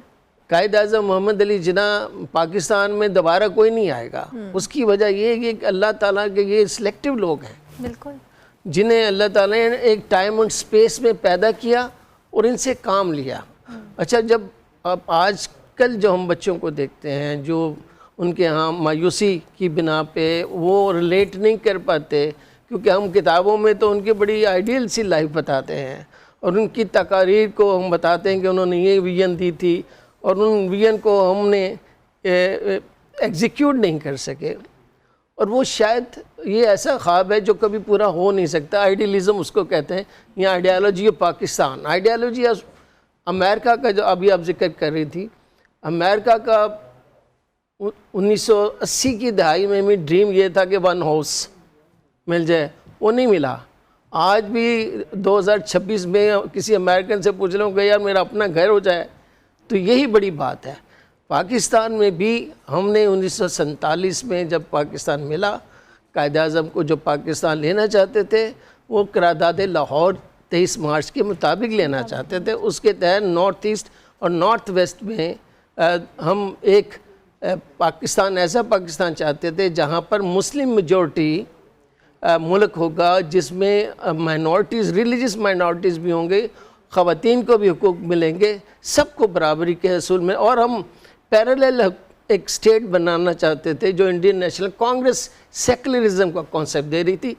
قائد اعظم محمد علی جناح پاکستان میں دوبارہ کوئی نہیں آئے گا. اس کی وجہ یہ ہے کہ اللہ تعالیٰ کے یہ سلیکٹیو لوگ ہیں, بالکل, جنہیں اللہ تعالیٰ نے ایک ٹائم اور سپیس میں پیدا کیا اور ان سے کام لیا. اچھا, جب آپ آج کل جو ہم بچوں کو دیکھتے ہیں, جو ان کے ہاں مایوسی کی بنا پہ وہ ریلیٹ نہیں کر پاتے, کیونکہ ہم کتابوں میں تو ان کی بڑی آئیڈیل سی لائف بتاتے ہیں, اور ان کی تقاریر کو ہم بتاتے ہیں کہ انہوں نے یہ ویژن دی تھی, اور ان ویژن کو ہم نے ایگزیکیوٹ نہیں کر سکے, اور وہ شاید یہ ایسا خواب ہے جو کبھی پورا ہو نہیں سکتا. آئیڈیلزم اس کو کہتے ہیں, یا آئیڈیالوجی آف پاکستان. آئیڈیالوجی امریکہ کا جو ابھی آپ ذکر کر رہی تھی, امریکہ کا 1980 کی دہائی میں بھی ڈریم یہ تھا کہ ون ہاؤس مل جائے, وہ نہیں ملا. آج بھی 2026 میں کسی امریکن سے پوچھ لوں کہ یار میرا اپنا گھر ہو جائے, تو یہی بڑی بات ہے. پاکستان میں بھی ہم نے 1947 میں جب پاکستان ملا, قائد اعظم کو جو پاکستان لینا چاہتے تھے وہ قرارداد لاہور 23 مارچ کے مطابق لینا چاہتے تھے. اس کے تحت نارتھ ایسٹ اور نارتھ ویسٹ میں ہم ایک پاکستان, ایسا پاکستان چاہتے تھے جہاں پر مسلم میجورٹی ملک ہوگا, جس میں مائنورٹیز, ریلیجس مائنورٹیز بھی ہوں گے, خواتین کو بھی حقوق ملیں گے, سب کو برابری کے حصول میں. اور ہم پیرالل ایک سٹیٹ بنانا چاہتے تھے جو انڈین نیشنل کانگریس سیکولرزم کا کانسیپٹ دے رہی تھی.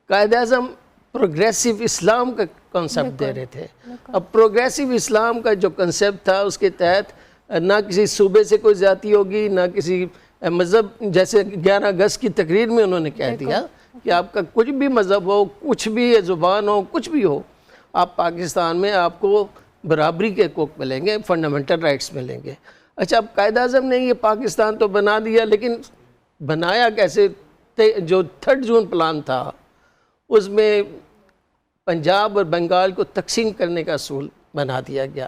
قائد اعظم پروگریسو اسلام کا کانسیپٹ دے رہے تھے. اب پروگریسو اسلام کا جو کنسیپٹ تھا, اس کے تحت نہ کسی صوبے سے کوئی زیادتی ہوگی, نہ کسی مذہب, جیسے 11 اگست کی تقریر میں انہوں نے کہہ دیا کہ آپ کا کچھ بھی مذہب ہو, کچھ بھی زبان ہو, کچھ بھی ہو, آپ پاکستان میں آپ کو برابری کے حقوق ملیں گے, فنڈامنٹل رائٹس ملیں گے. اچھا, اب قائد اعظم نے یہ پاکستان تو بنا دیا, لیکن بنایا کیسے؟ جو 3 جون پلان تھا اس میں پنجاب اور بنگال کو تقسیم کرنے کا اصول بنا دیا گیا,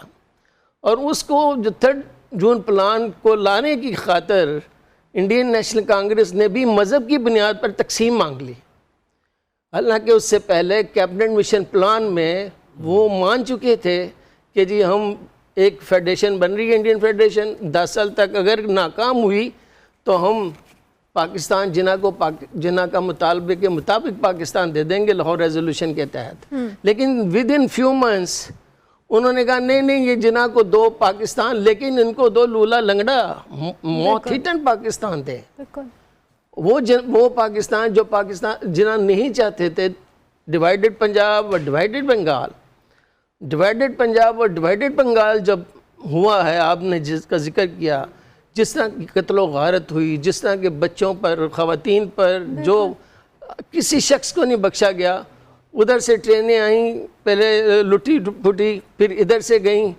اور اس کو جو 3 جون پلان کو لانے کی خاطر انڈین نیشنل کانگریس نے بھی مذہب کی بنیاد پر تقسیم مانگ لی. حالانکہ اس سے پہلے کیبنٹ مشن پلان میں وہ مان چکے تھے کہ جی ہم ایک فیڈریشن بن رہی ہے, انڈین فیڈریشن, 10 سال تک اگر ناکام ہوئی تو ہم پاکستان جناح کا مطالبے کے مطابق پاکستان دے دیں گے لاہور ریزولوشن کے تحت. لیکن ود ان فیو منتھس انہوں نے کہا نہیں یہ جناح کو 2 پاکستان, لیکن ان کو 2 لولا لنگڑا موت ہٹن پاکستان دیں. وہ پاکستان جو پاکستان جناح نہیں چاہتے تھے, ڈیوائیڈڈ پنجاب اور ڈیوائیڈڈ بنگال. ڈیوائیڈڈ پنجاب اور ڈیوائیڈڈ بنگال جب ہوا ہے, آپ نے جس کا ذکر کیا, جس طرح کی قتل و غارت ہوئی, جس طرح کے بچوں پر, خواتین پر, جو کسی شخص کو نہیں بخشا گیا. ادھر سے ٹرینیں آئیں, پہلے لٹی پھٹی, پھر ادھر سے گئیں,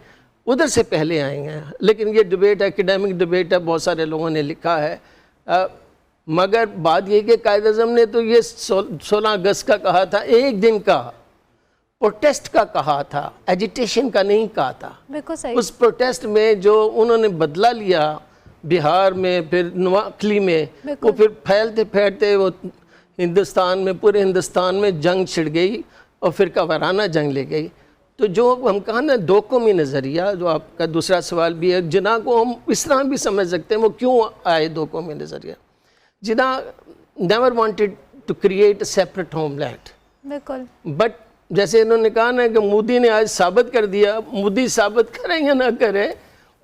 ادھر سے پہلے آئے ہیں. لیکن یہ ڈبیٹ ایکڈیمک ڈبیٹ ہے, بہت سارے لوگوں نے لکھا ہے, مگر بات یہ کہ قائد اعظم نے تو یہ 16 اگست کا کہا تھا, ایک دن کا پروٹیسٹ کا کہا تھا, ایجیٹیشن کا نہیں کہا تھا. بالکل صحیح. اس پروٹیسٹ میں جو انہوں نے بدلہ لیا بہار میں, پھر نواکلی میں, وہ پھر پھیلتے پھیلتے وہ ہندوستان میں, پورے ہندوستان میں جنگ چھڑ گئی اور فرقہ وارانہ جنگ لے گئی. تو جو ہم کہا نا دو قومی نظریہ, جو آپ کا دوسرا سوال بھی ہے, جناح کو ہم اس طرح بھی سمجھ سکتے ہیں وہ کیوں آئے دو قومی نظریہ. Jinnah never wanted to create a separate homeland. بالکل. بٹ جیسے انہوں نے کہا نا کہ مودی نے آج ثابت کر دیا, مودی ثابت کریں یا نہ کریں,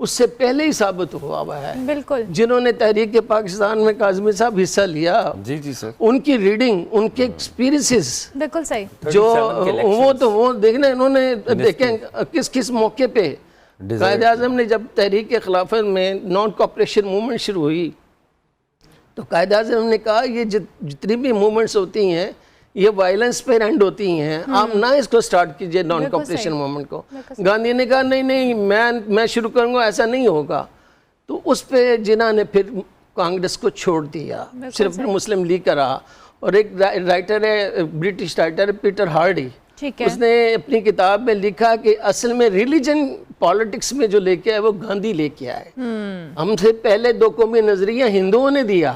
اس سے پہلے ہی ثابت ہوا ہے. بالکل. جنہوں نے تحریک پاکستان میں کاظمی صاحب حصہ لیا, جی سر, ان کی ریڈنگ, ان کے ایکسپیرینسز, بالکل صحیح. جو وہ دیکھنا, انہوں نے دیکھیں کس کس موقع پہ قائد اعظم نے, جب تحریک خلافت میں نان کوپریشن موومنٹ شروع ہوئی تو قائد اعظم نے کہا یہ جتنی بھی موومنٹس ہوتی ہیں یہ وائلنس پہ اینڈ ہوتی ہیں, آپ نہ اس کو سٹارٹ کیجئے نان کوپریشن موومنٹ کو. گاندھی نے کہا نہیں میں شروع کروں گا, ایسا نہیں ہوگا. تو اس پہ جناح نے پھر کانگریس کو چھوڑ دیا, صرف مسلم لیگ کا رہا. اور ایک رائٹر ہے, برٹش رائٹر پیٹر ہارڈی, اس نے اپنی کتاب میں لکھا کہ اصل میں ریلیجن پالیٹکس میں جو لے کے آئے وہ گاندھی لے کے آئے. ہم سے پہلے دو قومی نظریہ ہندوؤں نے دیا,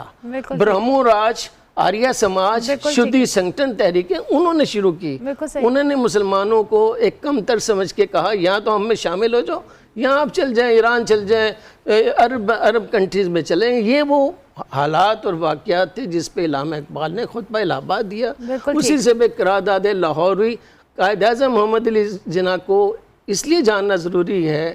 برہمو راج, آریہ سماج, شدھی سنگٹن تحریکیں انہوں نے شروع کی. انہوں نے مسلمانوں کو ایک کم تر سمجھ کے کہا یہاں تو ہم میں شامل ہو جاؤ, یہاں آپ چل جائیں, ایران چل جائیں, عرب کنٹریز میں چلیں. یہ وہ حالات اور واقعات تھے جس پہ علامہ اقبال نے خطبہ الہ آباد دیا, اسی سے بے قرارداد لاہور ہوئی. قائد اعظم محمد علی جناح کو اس لیے جاننا ضروری ہے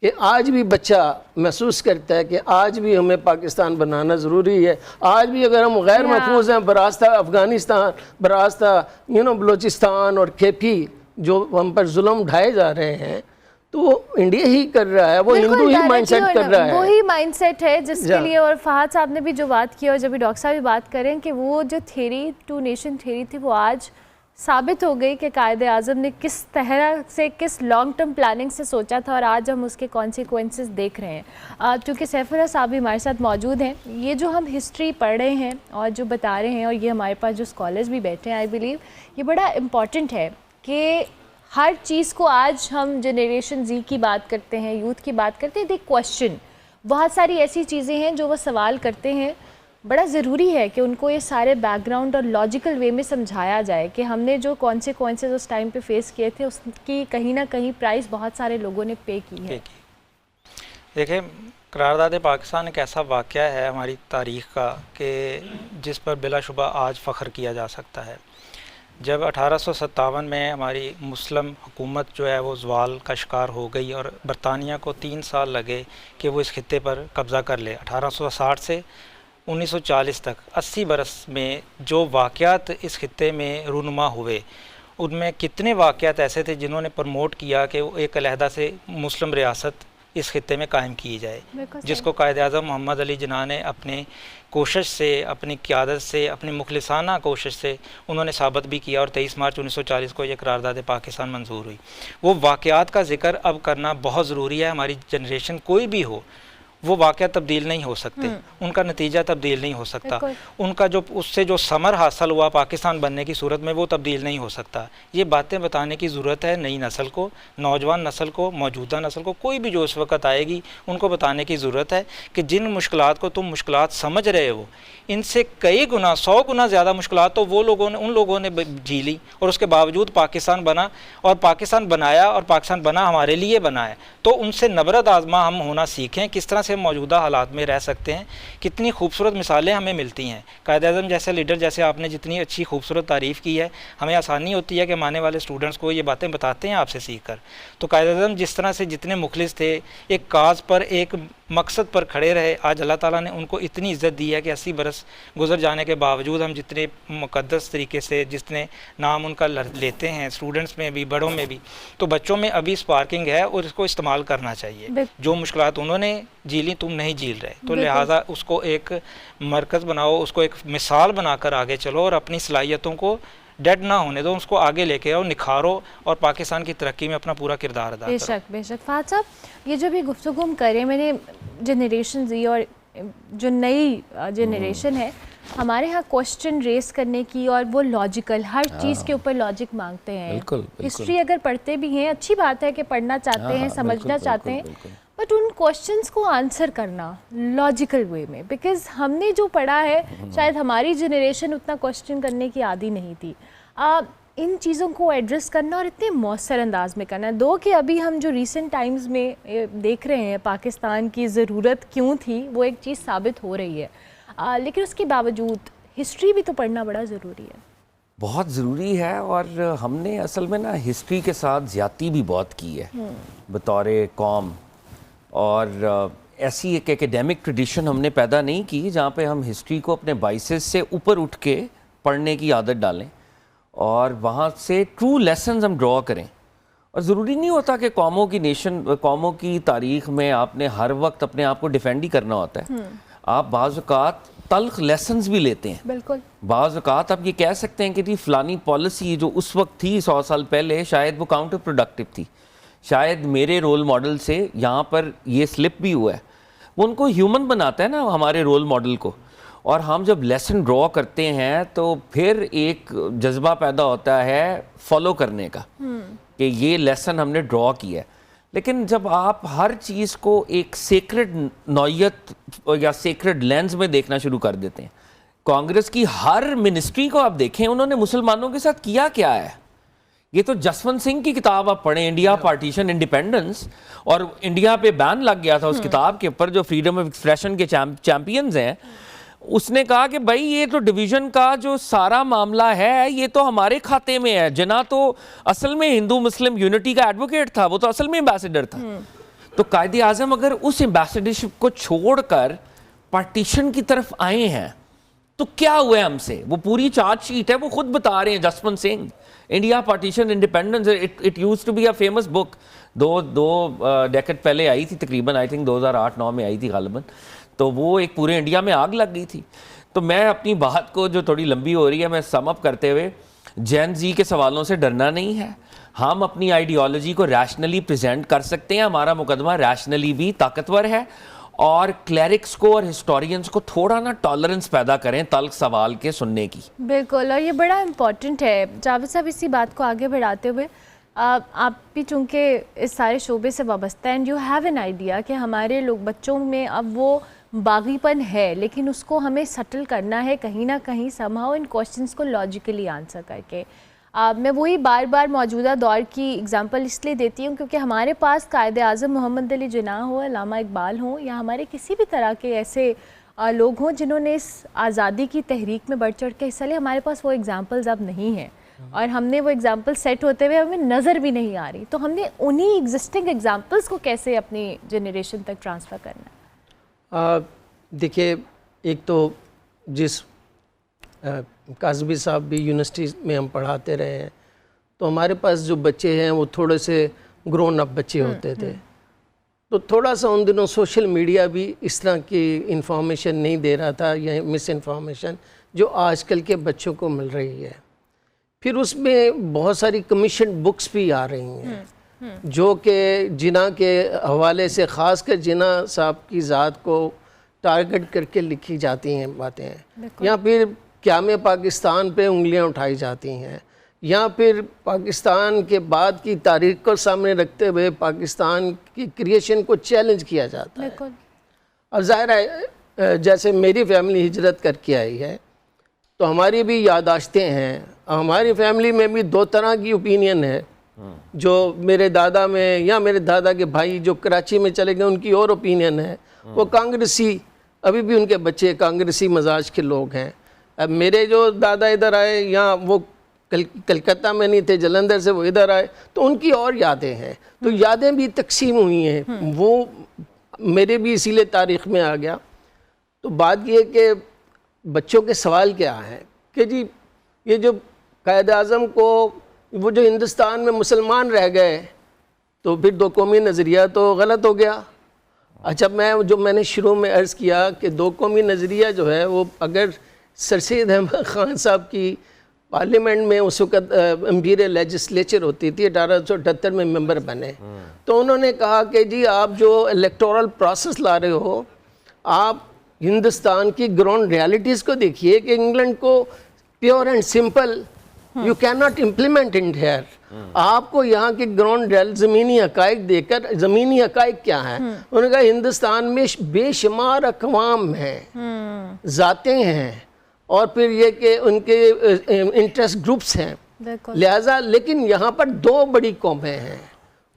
کہ آج بھی بچہ محسوس کرتا ہے کہ آج بھی ہمیں پاکستان بنانا ضروری ہے. آج بھی اگر ہم غیر محفوظ ہیں, براستہ افغانستان, براستہ بلوچستان اور کھیپی جو ہم پر ظلم ڈھائے جا رہے ہیں, تو وہ انڈیا ہی کر رہا ہے, وہ ہندو ہی مائنڈ سیٹ کر رہا ہے. وہی مائنڈ سیٹ ہے جس کے لیے, اور فہد صاحب نے بھی جو بات کی اور جب بھی ڈاکٹر صاحب بھی بات کریں کہ وہ جو تھیری ٹو نیشن تھیری تھی وہ آج ثابت ہو گئی کہ قائد اعظم نے کس طرح سے, کس لانگ ٹرم پلاننگ سے سوچا تھا, اور آج ہم اس کے کانسیکوینسز دیکھ رہے ہیں. چونکہ سیف اللہ صاحب بھی ہمارے ساتھ موجود ہیں, یہ جو ہم ہسٹری پڑھ رہے ہیں اور جو بتا رہے ہیں, اور یہ ہمارے پاس جو اسکالرز بھی بیٹھے ہیں, آئی بلیو یہ بڑا امپورٹنٹ ہے کہ ہر چیز کو آج ہم جنریشن زی کی بات کرتے ہیں, یوتھ کی بات کرتے ہیں, دے کوشچن. بہت ساری ایسی چیزیں ہیں جو وہ سوال کرتے ہیں. بڑا ضروری ہے کہ ان کو یہ سارے بیک گراؤنڈ اور لاجیکل وے میں سمجھایا جائے کہ ہم نے جو کانسیکوینسز اس ٹائم پہ فیس کیے تھے اس کی کہیں نہ کہیں پرائز بہت سارے لوگوں نے پے کی ہے. دیکھیں, قرارداد پاکستان ایک ایسا واقعہ ہے ہماری تاریخ کا کہ جس پر بلا شبہ آج فخر کیا جا سکتا ہے. جب 1857 میں ہماری مسلم حکومت جو ہے وہ زوال کا شکار ہو گئی اور برطانیہ کو 3 سال لگے کہ وہ اس خطے پر قبضہ کر لے. 1860 سے 1940 تک 80 برس میں جو واقعات اس خطے میں رونما ہوئے, ان میں کتنے واقعات ایسے تھے جنہوں نے پروموٹ کیا کہ ایک علیحدہ سے مسلم ریاست اس خطے میں قائم کی جائے, جس کو قائد اعظم محمد علی جناح نے اپنے کوشش سے, اپنی قیادت سے, اپنی مخلصانہ کوشش سے انہوں نے ثابت بھی کیا, اور 23 مارچ 1940 کو یہ قرارداد پاکستان منظور ہوئی. وہ واقعات کا ذکر اب کرنا بہت ضروری ہے. ہماری جنریشن کوئی بھی ہو, وہ واقعہ تبدیل نہیں ہو سکتے, ان کا نتیجہ تبدیل نہیں ہو سکتا, ان کا جو اس سے جو ثمر حاصل ہوا پاکستان بننے کی صورت میں وہ تبدیل نہیں ہو سکتا. یہ باتیں بتانے کی ضرورت ہے نئی نسل کو, نوجوان نسل کو, موجودہ نسل کو, کوئی بھی جو اس وقت آئے گی ان کو بتانے کی ضرورت ہے کہ جن مشکلات کو تم مشکلات سمجھ رہے ہو, ان سے کئی گنا 100 گنا زیادہ مشکلات تو وہ لوگوں نے, ان لوگوں نے جی لی, اور اس کے باوجود پاکستان بنا, اور پاکستان بنایا, اور پاکستان بنا ہمارے لیے بنا ہے. تو ان سے نبرد آزما ہم ہونا سیکھیں, کس طرح سے موجودہ حالات میں رہ سکتے ہیں. کتنی خوبصورت مثالیں ہمیں ملتی ہیں. قائد اعظم جیسے لیڈر, جیسے آپ نے جتنی اچھی خوبصورت تعریف کی ہے, ہمیں آسانی ہوتی ہے کہ ہم آنے والے اسٹوڈنٹس کو یہ باتیں بتاتے ہیں آپ سے سیکھ کر. تو قائد اعظم جس طرح سے جتنے مخلص تھے, ایک کاز پر, ایک مقصد پر کھڑے رہے, آج اللہ تعالیٰ نے ان کو اتنی عزت دی ہے کہ 80 برس گزر جانے کے باوجود ہم جتنے مقدس طریقے سے جتنے نام ان کا لیتے ہیں, اسٹوڈنٹس میں بھی, بڑوں میں بھی, تو بچوں میں ابھی اسپارکنگ ہے اور اس کو استعمال کرنا چاہیے. جو مشکلات انہوں نے جیلی تم نہیں جیل رہے, تو لہٰذا اس کو ایک مرکز بناؤ, اس کو ایک مثال بنا کر آگے چلو, اور اپنی صلاحیتوں کو ڈیڈ نہ ہونے دو, اس کو آگے لے کے آؤ, نکھارو اور پاکستان کی ترقی میں اپنا پورا کردار ادا بے کرو. شک بے شک. فہد صاحب یہ جو بھی گفتگو ہم کریں, میں نے جنریشن زی اور جو نئی جنریشن ہے ہمارے ہاں کوشچن ریز کرنے کی, اور وہ لاجیکل ہر چیز کے اوپر لاجک مانگتے ہیں. ہسٹری اگر پڑھتے بھی ہیں اچھی بات ہے کہ پڑھنا چاہتے ہیں, سمجھنا چاہتے ہیں, بٹ ان کوشچنس کو آنسر کرنا لاجیکل وے میں, بیکاز ہم نے جو پڑھا ہے شاید ہماری جنریشن اتنا کوشچن کرنے کی عادی نہیں تھی. ان چیزوں کو ایڈریس کرنا اور اتنے مؤثر انداز میں کرنا, دو کہ ابھی ہم جو ریسنٹ ٹائمز میں دیکھ رہے ہیں پاکستان کی ضرورت کیوں تھی وہ ایک چیز ثابت ہو رہی ہے, لیکن اس کے باوجود ہسٹری بھی تو پڑھنا بڑا ضروری ہے. بہت ضروری ہے, اور ہم نے اصل میں نا ہسٹری کے ساتھ زیادتی بھی بہت کی ہے بطور قوم, اور ایسی ایک ایکیڈیمک ٹریڈیشن ہم نے پیدا نہیں کی جہاں پہ ہم ہسٹری کو اپنے بائسز سے اوپر اٹھ کے پڑھنے کی عادت ڈالیں اور وہاں سے ٹرو لیسنز ہم ڈرا کریں. اور ضروری نہیں ہوتا کہ قوموں کی تاریخ میں آپ نے ہر وقت اپنے آپ کو ڈیفینڈ ہی کرنا ہوتا ہے. آپ بعض اوقات تلخ لیسنز بھی لیتے ہیں. بالکل. بعض اوقات آپ یہ کہہ سکتے ہیں کہ جی فلانی پالیسی جو اس وقت تھی 100 سال پہلے شاید وہ کاؤنٹر پروڈکٹیو تھی, شاید میرے رول ماڈل سے یہاں پر یہ سلپ بھی ہوا ہے. وہ ان کو ہیومن بناتا ہے نا ہمارے رول ماڈل کو, اور ہم جب لیسن ڈرا کرتے ہیں تو پھر ایک جذبہ پیدا ہوتا ہے فالو کرنے کا کہ یہ لیسن ہم نے ڈرا کیا ہے. لیکن جب آپ ہر چیز کو ایک سیکرڈ نوعیت یا سیکرڈ لینز میں دیکھنا شروع کر دیتے ہیں, کانگریس کی ہر منسٹری کو آپ دیکھیں انہوں نے مسلمانوں کے ساتھ کیا کیا ہے. یہ تو جسونت سنگھ کی کتاب آپ پڑھیں, انڈیا پارٹیشن انڈیپینڈنس, اور انڈیا پہ بین لگ گیا تھا اس کتاب کے اوپر, جو فریڈم آف ایکسپریشن کے چیمپئنز ہیں. اس نے کہا کہ بھائی یہ تو ڈویژن کا جو سارا معاملہ ہے یہ تو ہمارے کھاتے میں ہے. جناح تو اصل میں ہندو مسلم یونٹی کا ایڈوکیٹ تھا, وہ تو اصل میں ایمبیسڈر تھا. تو قائد اعظم اگر اس ایمبیسڈرشپ کو چھوڑ کر پارٹیشن کی طرف آئے ہیں تو کیا ہوا ہے ہم سے؟ وہ پوری چارج شیٹ ہے, وہ خود بتا رہے ہیں Jaswant Singh, India partition independence, it used to be a famous book. دو ڈیکڈ پہلے آئی تھی تقریباً, آئی تھنک 2008-9 میں آئی تھی غالباً. تو وہ ایک پورے انڈیا میں آگ لگ گئی تھی. تو میں اپنی بات کو جو تھوڑی لمبی ہو رہی ہے میں سم اپ کرتے ہوئے, جین زی کے سوالوں سے ڈرنا نہیں ہے. ہم اپنی آئیڈیالوجی کو ریشنلی پریزنٹ کر سکتے ہیں, ہمارا مقدمہ ریشنلی بھی طاقتور ہے, اور کلیرکس کو اور ہسٹورینز کو تھوڑا نا ٹالرنس پیدا کریں تلخ سوال کے سننے کی. بالکل, اور یہ بڑا امپورٹنٹ ہے. جاوید صاحب اسی بات کو آگے بڑھاتے ہوئے, آپ بھی چونکہ اس سارے شعبے سے وابستہ ہیں, and you have an idea کہ ہمارے لوگ بچوں میں اب وہ باغی پن ہے, لیکن اس کو ہمیں سٹل کرنا ہے کہیں نہ کہیں somehow ان کوشچنس کو لاجیکلی آنسر کر کے. میں وہی بار بار موجودہ دور کی اگزامپل اس لیے دیتی ہوں کیونکہ ہمارے پاس قائد اعظم محمد علی جناح ہو, علامہ اقبال ہوں, یا ہمارے کسی بھی طرح کے ایسے لوگ ہوں جنہوں نے اس آزادی کی تحریک میں بڑھ چڑھ کے حصہ لیا, ہمارے پاس وہ اگزامپلز اب نہیں ہیں, اور ہم نے وہ اگزامپل سیٹ ہوتے ہوئے ہمیں نظر بھی نہیں آ رہی. تو ہم نے انہی ایگزسٹنگ اگزامپلس کو کیسے اپنی جنریشن تک ٹرانسفر کرنا ہے؟ دیکھیے, ایک تو جس قاضبی صاحب بھی یونیورسٹی میں ہم پڑھاتے رہے ہیں, تو ہمارے پاس جو بچے ہیں وہ تھوڑے سے گرون اپ بچے ہوتے تھے. تو تھوڑا سا ان دنوں سوشل میڈیا بھی اس طرح کی انفارمیشن نہیں دے رہا تھا, یا مس انفارمیشن جو آج کل کے بچوں کو مل رہی ہے. پھر اس میں بہت ساری کمیشن بکس بھی آ رہی ہیں جو کہ جناح کے حوالے سے, خاص کر جناح صاحب کی ذات کو ٹارگٹ کر کے لکھی جاتی ہیں باتیں, یا پھر قیام پاکستان پہ انگلیاں اٹھائی جاتی ہیں, یا پھر پاکستان کے بعد کی تاریخ کو سامنے رکھتے ہوئے پاکستان کی کریشن کو چیلنج کیا جاتا ہے. اب ظاہر ہے جیسے میری فیملی ہجرت کر کے آئی ہے تو ہماری بھی یادداشتیں ہیں. ہماری فیملی میں بھی دو طرح کی اوپینین ہے, جو میرے دادا میں یا میرے دادا کے بھائی جو کراچی میں چلے گئے ان کی اور اوپینین ہے, وہ کانگریسی, ابھی بھی ان کے بچے کانگریسی مزاج کے لوگ ہیں. اب میرے جو دادا ادھر آئے, یا وہ کلکتہ میں نہیں تھے, جلندھر سے وہ ادھر آئے, تو ان کی اور یادیں ہیں. تو یادیں بھی تقسیم ہوئی ہیں, وہ میرے بھی اسی لیے تاریخ میں آ گیا. تو بات یہ کہ بچوں کے سوال کیا ہیں کہ جی یہ جو قائد اعظم کو, وہ جو ہندوستان میں مسلمان رہ گئے تو پھر دو قومی نظریہ تو غلط ہو گیا. اچھا, میں نے شروع میں عرض کیا کہ دو قومی نظریہ جو ہے وہ اگر سر سید احمد خان صاحب کی پارلیمنٹ میں اس وقت امپیریل لیجسلیچر ہوتی تھی, 1878 میں ممبر بنے. تو انہوں نے کہا کہ جی آپ جو الیکٹورل پروسیس لا رہے ہو, آپ ہندوستان کی گراؤنڈ ریالٹیز کو دیکھیے کہ انگلینڈ کو pure and simple you can not implement in here. آپ کو یہاں کی گراؤنڈ زمینی حقائق دیکھ کر, زمینی حقائق کیا ہیں, انہوں نے کہا ہندوستان میں بے شمار اقوام ہیں, ذاتیں ہیں, اور پھر یہ کہ ان کے انٹرسٹ گروپس ہیں, لہٰذا لیکن یہاں پر 2 بڑی قومیں ہیں.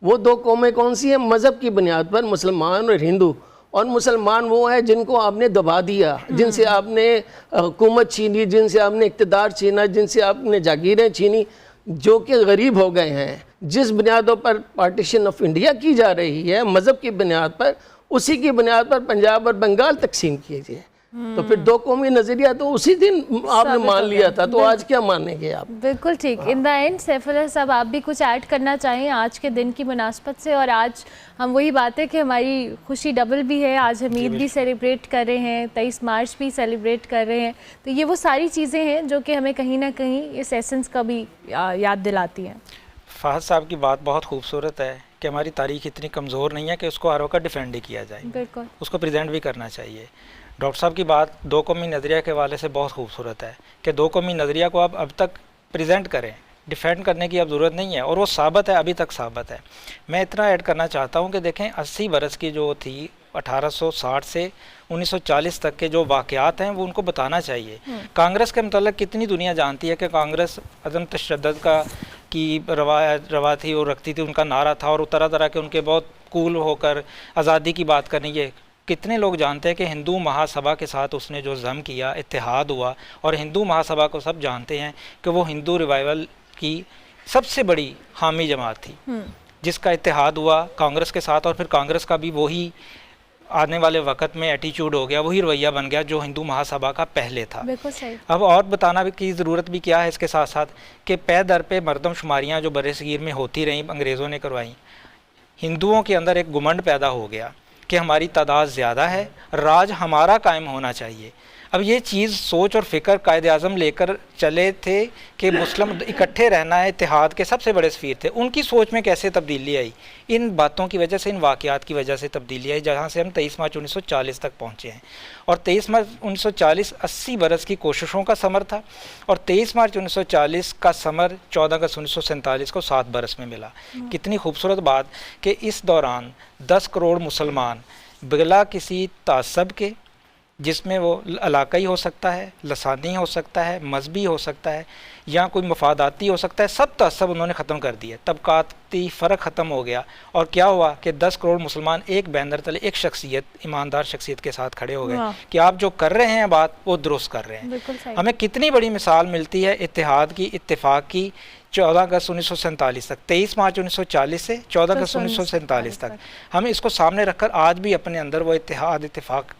وہ 2 قومیں کون سی ہیں؟ مذہب کی بنیاد پر مسلمان اور ہندو. اور مسلمان وہ ہیں جن کو آپ نے دبا دیا, جن سے آپ نے حکومت چھینی, جن سے آپ نے اقتدار چھینا, جن سے آپ نے جاگیریں چھینی, جو کہ غریب ہو گئے ہیں. جس بنیادوں پر پارٹیشن آف انڈیا کی جا رہی ہے مذہب کی بنیاد پر, اسی کی بنیاد پر پنجاب اور بنگال تقسیم کیجیے. تو پھر 2 قومی نظریہ تو اسی دن آپ نے مان لیا تھا, تو آج کیا مانیں گے آپ؟ بالکل ٹھیک. ان دا اینڈ سیف اللہ صاحب, آپ بھی کچھ ایڈ کرنا چاہیں آج کے دن کی مناسبت سے؟ اور آج ہم وہی بات ہے کہ ہماری خوشی ڈبل بھی ہے, آج ہم عید بھی سیلیبریٹ کر رہے ہیں, 23 مارچ بھی سیلیبریٹ کر رہے ہیں, تو یہ وہ ساری چیزیں ہیں جو کہ ہمیں کہیں نہ کہیں اس ایسنس کا بھی یاد دلاتی ہیں. فہد صاحب کی بات بہت خوبصورت ہے کہ ہماری تاریخ اتنی کمزور نہیں ہے کہ اس کو ہر وقت ڈیفینڈ ہی کیا جائے, بالکل اس کو پریزنٹ بھی کرنا چاہیے. ڈاکٹر صاحب کی بات 2 قومی نظریہ کے حوالے سے بہت خوبصورت ہے کہ 2 قومی نظریہ کو آپ اب تک پریزنٹ کریں, ڈیفینڈ کرنے کی اب ضرورت نہیں ہے, اور وہ ثابت ہے, ابھی تک ثابت ہے. میں اتنا ایڈ کرنا چاہتا ہوں کہ دیکھیں 80 برس کی جو تھی 1860 سے 1940 تک کے جو واقعات ہیں وہ ان کو بتانا چاہیے. کانگریس کے متعلق کتنی دنیا جانتی ہے کہ کانگریس عدم تشدد کا کی روا تھی اور رکھتی تھی, ان کا نعرہ تھا, اور طرح طرح کے ان کے بہت کول ہو کر آزادی کی بات کرنی. یہ کتنے لوگ جانتے ہیں کہ ہندو مہا سبھا کے ساتھ اس نے جو ضم کیا, اتحاد ہوا, اور ہندو مہا سبھا کو سب جانتے ہیں کہ وہ ہندو ریوائول کی سب سے بڑی حامی جماعت تھی, جس کا اتحاد ہوا کانگریس کے ساتھ, اور پھر کانگریس کا بھی وہی آنے والے وقت میں ایٹیچیوڈ ہو گیا, وہی رویہ بن گیا جو ہندو مہا سبھا کا پہلے تھا. بالکل صحیح. اب اور بتانا کی ضرورت بھی کیا ہے اس کے ساتھ ساتھ کہ پے در پہ مردم شماریاں جو برِ صغیر میں ہوتی رہیں, انگریزوں نے کروائیں, ہندوؤں کے اندر ایک گمنڈ پیدا ہو گیا کہ ہماری تعداد زیادہ ہے, راج ہمارا قائم ہونا چاہیے. اب یہ چیز سوچ اور فکر قائد اعظم لے کر چلے تھے کہ مسلم اکٹھے رہنا ہے, اتحاد کے سب سے بڑے سفیر تھے. ان کی سوچ میں کیسے تبدیلی آئی؟ ان باتوں کی وجہ سے, ان واقعات کی وجہ سے تبدیلی آئی, جہاں سے ہم 23 مارچ 1940 تک پہنچے ہیں. اور 23 مارچ 1940 80 برس کی کوششوں کا ثمر تھا, اور 23 مارچ 1940 کا ثمر 14 اگست 1947 کو 7 برس میں ملا. کتنی خوبصورت بات کہ اس دوران 10 کروڑ مسلمان بلا کسی تعصب کے, جس میں وہ علاقائی ہو سکتا ہے, لسانی ہو سکتا ہے, مذہبی ہو سکتا ہے, یا کوئی مفاداتی ہو سکتا ہے, سب تعصب انہوں نے ختم کر دیا, طبقاتی فرق ختم ہو گیا. اور کیا ہوا کہ 10 کروڑ مسلمان ایک بینر تلے ایک شخصیت, ایماندار شخصیت کے ساتھ کھڑے ہو گئے کہ آپ جو کر رہے ہیں بات وہ درست کر رہے ہیں. ہمیں کتنی بڑی مثال ملتی ہے اتحاد کی, اتفاق کی, 14 اگست 1947 تک, 23 مارچ 1940 سے 14 اگست 1947 تک. ہم اس کو سامنے رکھ کر آج بھی اپنے اندر وہ اتحاد, اتفاق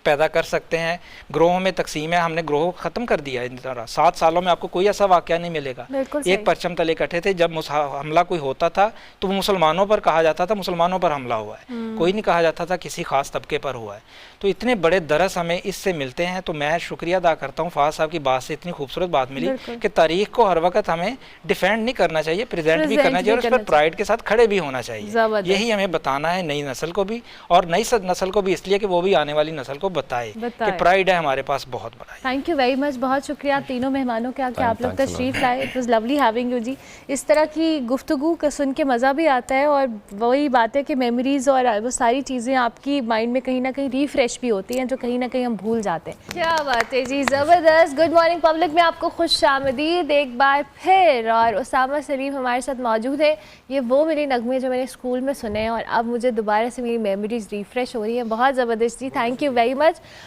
پیدا کر سکتے ہیں. گروہوں میں تقسیم ہے, ہم نے گروہ ختم کر دیا ہے. 7 سالوں میں آپ کو کوئی ایسا واقعہ نہیں ملے گا. ایک پرچم تلے اکٹھے تھے, جب حملہ کوئی ہوتا تھا تو وہ مسلمانوں پر کہا جاتا تھا مسلمانوں پر حملہ ہوا ہے, کوئی نہیں کہا جاتا تھا کسی خاص طبقے پر ہوا ہے. تو اتنے بڑے درس ہمیں اس سے ملتے ہیں. تو میں شکریہ ادا کرتا ہوں فہد صاحب کی بات سے, اتنی خوبصورت بات ملی کہ تاریخ کو ہر وقت ہمیں ڈیفینڈ نہیں کرنا چاہیے, پریزنٹ بھی کرنا چاہیے, اور اس پر پرائڈ کے ساتھ کھڑے بھی ہونا چاہیے. یہی ہمیں بتانا ہے نئی نسل کو بھی, اور نئی نسل کو بھی اس لیے کہ وہ بھی آنے والی نسل کو بتائے کہ پرائڈ ہے ہمارے پاس بہت بڑا. تھینک یو ویری مچ, بہت شکریہ تینوں مہمانوں کا کہ آپ لوگ تشریف لائے. It was lovely having you جی. اس طرح کی گفتگو کا سن کے مزہ بھی آتا ہے, اور وہی بات ہے کہ میموریز اور وہ ساری چیزیں آپ کی مائنڈ میں کہیں نہ کہیں ریفریش بھی ہوتی ہیں, جو کہیں نہ کہیں ہم بھول جاتے ہیں. کیا بات ہے جی, زبردست. گڈ مارننگ پبلک میں آپ کو خوش آمدید ایک بار پھر. اور اسامہ سلیم ہمارے ساتھ موجود ہے. یہ وہ میرے نغمے جو میں نے اسکول میں سنے ہیں, اور اب مجھے دوبارہ سے میری میموریز ریفریش ہو رہی ہیں. بہت زبردست جی, تھینک یو ویری مچ.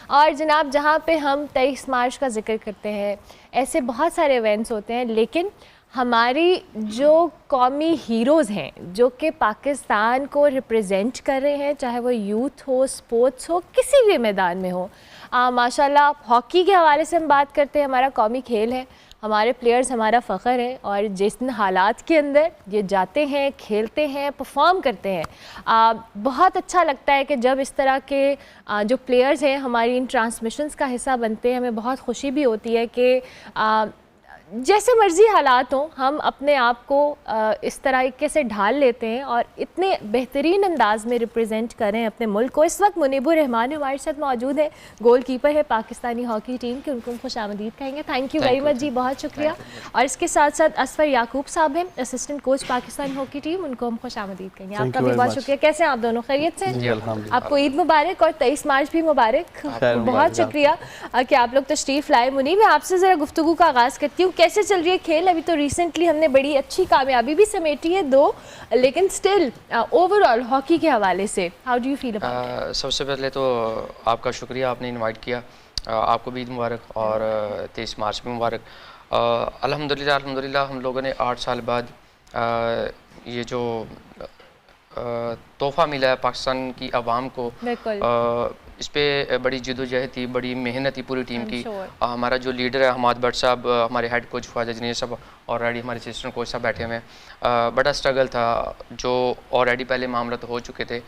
اور جناب, جہاں پہ ہم 23 مارچ کا ذکر کرتے ہیں, ایسے بہت سارے ایونٹس ہوتے ہیں, لیکن ہماری جو قومی ہیروز ہیں جو کہ پاکستان کو ریپرزینٹ کر رہے ہیں, چاہے وہ یوتھ ہو, سپورٹس ہو, کسی بھی میدان میں ہو. ماشاءاللہ ہاکی کے حوالے سے ہم بات کرتے ہیں, ہمارا قومی کھیل ہے, ہمارے پلیئرز ہمارا فخر ہے, اور جس حالات کے اندر یہ جاتے ہیں, کھیلتے ہیں, پرفارم کرتے ہیں, بہت اچھا لگتا ہے کہ جب اس طرح کے جو پلیئرز ہیں ہماری ان ٹرانسمیشنز کا حصہ بنتے ہیں. ہمیں بہت خوشی بھی ہوتی ہے کہ جیسے مرضی حالات ہوں ہم اپنے آپ کو اس طریقے سے ڈھال لیتے ہیں اور اتنے بہترین انداز میں ریپرزینٹ کریں اپنے ملک کو. اس وقت منیب الرحمان ہمارے ساتھ موجود ہیں, گول کیپر ہے پاکستانی ہاکی ٹیم کے, ان کو خوش آمدید کہیں گے. تھینک یو ویری مچ جی, بہت شکریہ. اور اس کے ساتھ ساتھ اسفر یعقوب صاحب ہیں, assistant coach Pakistan hockey team, ان کو ہم خوش آمدید کہیں گے. آپ کا بھی بہت شکریہ. کیسے ہیں آپ دونوں, خیریت سے؟ آپ کو عید مبارک اور 23 مارچ بھی مبارک. بہت شکریہ کہ آپ لوگ تشریف لائے. منیب, میں آپ سے ذرا گفتگو کا آغاز کرتی ہوں. کیسے چل رہی ہے کھیل؟ ابھی تو ریسنٹلی ہم نے بڑی اچھی کامیابی بھی سمیٹی ہے 2, لیکن سٹل اوور آل ہاکی کے حوالے سے how do you feel about? سب سے پہلے تو آپ کا شکریہ, آپ نے انوائٹ کیا. آپ کو بھی عید مبارک اور 23 مارچ بھی مبارک. الحمدللہ ہم لوگوں نے 8 سال بعد یہ جو تحفہ ملا ہے پاکستان کی عوام کو, اس پہ بڑی جدوجہد تھی, بڑی محنت تھی پوری ٹیم کی. ہمارا جو لیڈر ہے حماد بٹ صاحب, ہمارے ہیڈ کوچ خواجہ جنید صاحب, آلریڈی ہمارے اسسٹنٹ کوچ صاحب بیٹھے ہوئے ہیں. بڑا اسٹرگل تھا, جو آلریڈی پہلے معاملہ تو ہو چکے تھے.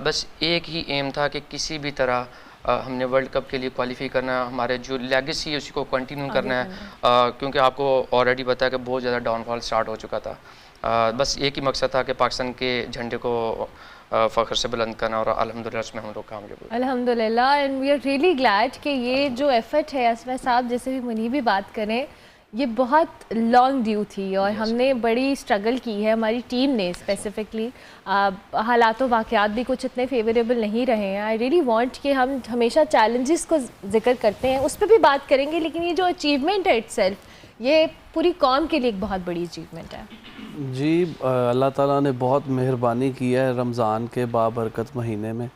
بس ایک ہی ایم تھا کہ کسی بھی طرح ہم نے ورلڈ کپ کے لیے کوالیفائی کرنا ہے, ہمارے جو لیگیسی ہے اسی کو کنٹینیو کرنا ہے, کیونکہ آپ کو آلریڈی پتا ہے کہ بہت زیادہ ڈاؤن فال اسٹارٹ ہو چکا تھا. بس ایک ہی مقصد تھا کہ پاکستان کے جھنڈے کو فخر سے بلند کرنا, اور الحمدللہ اس میں ہم لوگ کامیاب ہوئے. الحمدللہ, and we are really glad کہ یہ جو ایفرٹ ہے اسفر صاحب, جیسے بھی منیب بھی بات کریں, یہ بہت لانگ ڈیو تھی اور ہم نے بڑی اسٹرگل کی ہے ہماری ٹیم نے اسپیسیفکلی. حالات و واقعات بھی کچھ اتنے فیوریبل نہیں رہے ہیں. آئی ریئلی وانٹ کہ ہم ہمیشہ چیلنجز کو ذکر کرتے ہیں, اس پہ بھی بات کریں گے, لیکن یہ جو اچیومنٹ ہے اٹ سیلف, یہ پوری قوم کے لیے ایک بہت بڑی اچیومنٹ ہے. جی, اللہ تعالیٰ نے بہت مہربانی کی ہے. رمضان کے بابرکت مہینے میں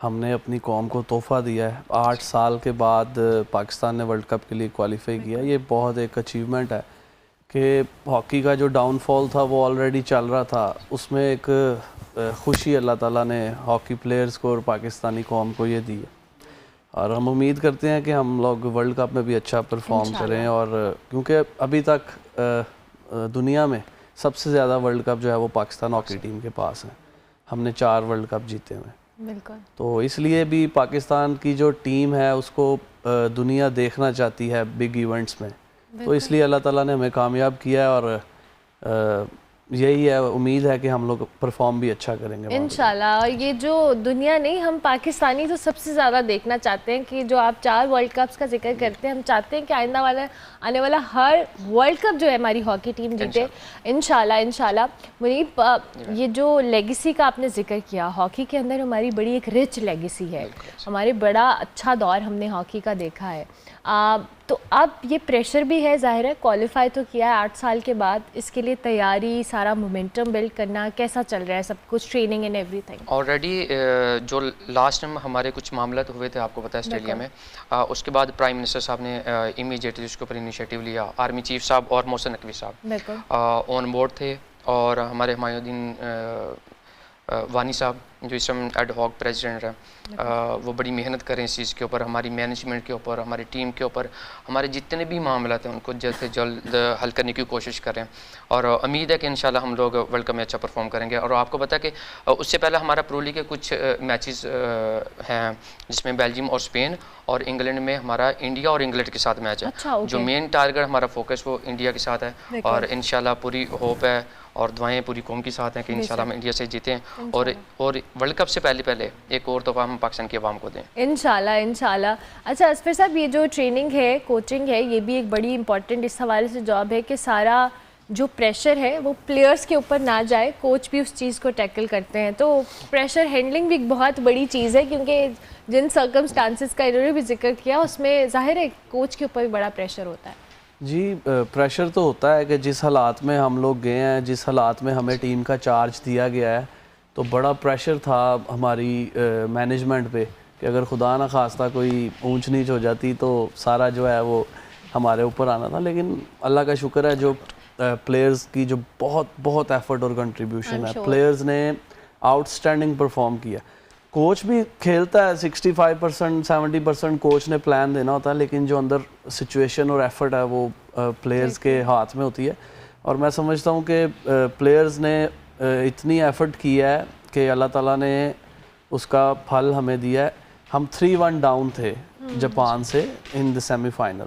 ہم نے اپنی قوم کو تحفہ دیا ہے. 8 سال کے بعد پاکستان نے ورلڈ کپ کے لیے کوالیفائی کیا. یہ بہت ایک اچیومنٹ ہے کہ ہاکی کا جو ڈاؤن فال تھا وہ آلریڈی چل رہا تھا, اس میں ایک خوشی اللہ تعالیٰ نے ہاکی پلیئرز کو اور پاکستانی قوم کو یہ دی ہے. اور ہم امید کرتے ہیں کہ ہم لوگ ورلڈ کپ میں بھی اچھا پرفارم کریں, اور کیونکہ ابھی تک دنیا میں سب سے زیادہ ورلڈ کپ جو ہے وہ پاکستان ہاکی ٹیم کے پاس ہیں. ہم نے 4 ورلڈ کپ جیتے ہوئے. بالکل. تو اس لیے بھی پاکستان کی جو ٹیم ہے اس کو دنیا دیکھنا چاہتی ہے بگ ایونٹس میں, تو اس لیے اللہ تعالیٰ نے ہمیں کامیاب کیا ہے, اور یہی ہے امید ہے کہ ہم لوگ پرفارم بھی اچھا کریں گے انشاءاللہ. اور یہ جو دنیا نہیں, ہم پاکستانی تو سب سے زیادہ دیکھنا چاہتے ہیں کہ جو آپ 4 ورلڈ کپس کا ذکر کرتے ہیں, ہم چاہتے ہیں کہ آنے والا ہر ورلڈ کپ جو ہے ہماری ہاکی ٹیم جیتے انشاءاللہ. منیب, یہ جو لیگیسی کا آپ نے ذکر کیا, ہاکی کے اندر ہماری بڑی ایک رچ لیگیسی ہے, ہمارے بڑا اچھا دور ہم نے ہاکی کا دیکھا ہے. تو اب یہ پریشر بھی ہے, ظاہر ہے کوالیفائی تو کیا ہے 8 سال کے بعد, اس کے لیے تیاری, سارا مومنٹم بلڈ کرنا کیسا چل رہا ہے سب کچھ, training and every thing? Already جو لاسٹ ٹائم ہمارے کچھ معاملات ہوئے تھے آپ کو پتہ ہے آسٹریلیا میں, اس کے بعد پرائم منسٹر صاحب نے امیڈیٹلی اس کے اوپر انیشیٹو لیا. آرمی چیف صاحب اور محسن نقوی صاحب آن بورڈ تھے, اور ہمارے ہمایوں الدین وانی صاحب جو اس ٹائم ایڈ ہاک پریزیڈنٹ ہیں, وہ بڑی محنت کریں اس چیز کے اوپر, ہماری مینجمنٹ کے اوپر, ہماری ٹیم کے اوپر, ہمارے جتنے بھی معاملات ہیں ان کو جلد سے جلد حل کرنے کی کوشش کریں. اور امید ہے کہ انشاءاللہ ہم لوگ ورلڈ کپ میں اچھا پرفارم کریں گے. اور آپ کو پتہ ہے کہ اس سے پہلے ہمارا پرو لیگ کے کچھ میچز ہیں جس میں بیلجیم اور اسپین, اور انگلینڈ میں ہمارا انڈیا اور انگلینڈ کے ساتھ میچ ہے. جو مین ٹارگٹ ہمارا فوکس وہ انڈیا کے ساتھ ہے, اور انشاءاللہ پوری ہوپ ہے اور دعائیں پوری قوم کے ساتھ ہیں کہ انشاءاللہ ہم انڈیا سے جیتیں, اور ورلڈ کپ سے پہلے ایک اور تحفہ ہم پاکستان کی عوام کو دیں انشاءاللہ. اچھا اسفر صاحب, یہ جو ٹریننگ ہے, کوچنگ ہے, یہ بھی ایک بڑی امپورٹنٹ اس حوالے سے جاب ہے کہ سارا جو پریشر ہے وہ پلیئرز کے اوپر نہ جائے, کوچ بھی اس چیز کو ٹیکل کرتے ہیں. تو پریشر ہینڈلنگ بھی ایک بہت بڑی چیز ہے, کیونکہ جن سرکمسٹانسز کا انہوں نے بھی ذکر کیا اس میں ظاہر ہے کوچ کے اوپر بھی بڑا پریشر ہوتا ہے. جی, پریشر تو ہوتا ہے کہ جس حالات میں ہم لوگ گئے ہیں, جس حالات میں ہمیں ٹیم کا چارج دیا گیا ہے, تو بڑا پریشر تھا ہماری مینجمنٹ پہ کہ اگر خدا نہ خواستہ کوئی اونچ نیچ ہو جاتی تو سارا جو ہے وہ ہمارے اوپر آنا تھا. لیکن اللہ کا شکر ہے جو پلیئرز کی جو بہت ایفرٹ اور کنٹریبیوشن ہے, پلیئرز نے آؤٹ اسٹینڈنگ پرفارم کیا. کوچ بھی کھیلتا ہے 65% 70% کوچ نے پلان دینا ہوتا ہے, لیکن جو اندر سچویشن اور ایفرٹ ہے وہ پلیئرز کے ہاتھ میں ہوتی ہے. اور میں سمجھتا ہوں کہ پلیئرز نے اتنی ایفرٹ کی ہے کہ اللہ تعالیٰ نے اس کا پھل ہمیں دیا ہے. ہم 3-1 ڈاؤن تھے جاپان سے ان دی سیمی فائنل,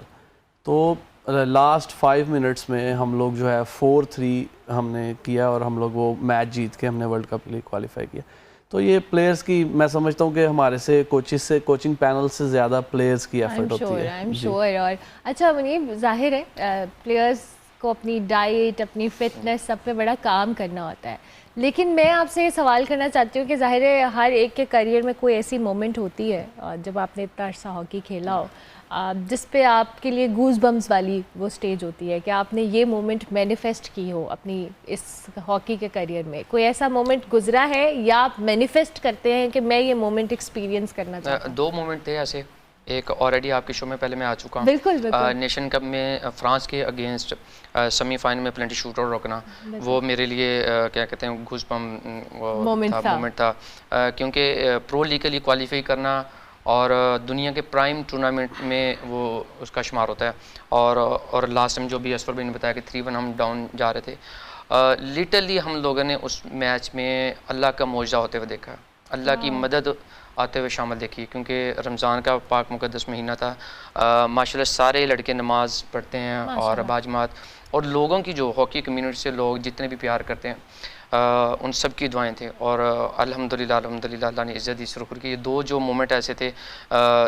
تو لاسٹ 5 منٹس میں ہم لوگ جو ہے 4-3 ہم نے کیا اور ہم لوگ وہ میچ جیت کے ہم نے ورلڈ کپ کے لیے کوالیفائی کیا. تو یہ پلیئرز کی میں سمجھتا ہوں کہ ہمارے سے کوچنگ پینل سے زیادہ پلیئرز کی ایفرٹ ہوتی ہے. I'm sure. اور اچھا منیب، ظاہر ہے پلیئرز کو اپنی ڈائٹ، اپنی فٹنس سب پہ بڑا کام کرنا ہوتا ہے، لیکن میں آپ سے یہ سوال کرنا چاہتی ہوں کہ ظاہر ہے ہر ایک کے کریئر میں کوئی ایسی مومنٹ ہوتی ہے جب آپ نے اتنا عرصہ ہاکی کھیلا ہو جس پہ آپ کے لیے گوز بمز والی وہ سٹیج ہوتی ہے کہ آپ نے یہ مومنٹ مینیفیسٹ کی ہو اپنی اس ہاکی کے کریئر میں. کوئی ایسا مومنٹ گزرا ہے یا آپ مینیفیسٹ کرتے ہیں کہ میں یہ مومنٹ ایکسپیرینس کرنا چاہتا ہوں؟ 2 مومنٹ تھے ایسے. ایک آلریڈی آپ کے شو میں پہلے میں آ چکا ہوں. بالکل. نیشن کپ میں فرانس کے اگینسٹ سیمی فائنل میں پلنٹی شوٹ آؤٹ روکنا، وہ میرے لیے کیا کہتے ہیں گوز بم مومنٹ تھا، کیونکہ پرو لیگ کے لیے کوالیفائی کرنا اور دنیا کے پرائم ٹورنامنٹ میں وہ اس کا شمار ہوتا ہے. اور لاسٹ ٹائم جو بھی اسفر بھائی نے بتایا کہ 3-1 ہم ڈاؤن جا رہے تھے، لٹرلی ہم لوگوں نے اس میچ میں اللہ کا معجزہ ہوتے ہوئے دیکھا، اللہ کی مدد آتے ہوئے شامل دیکھی، کیونکہ رمضان کا پاک مقدس مہینہ تھا. ماشاء اللہ سارے لڑکے نماز پڑھتے ہیں اور باجماعت، اور لوگوں کی جو ہاکی کمیونٹی سے لوگ جتنے بھی پیار کرتے ہیں ان سب کی دعائیں تھیں. اور الحمدللہ اللہ نے عزت دی سرخر کی. یہ 2 جو مومنٹ ایسے تھے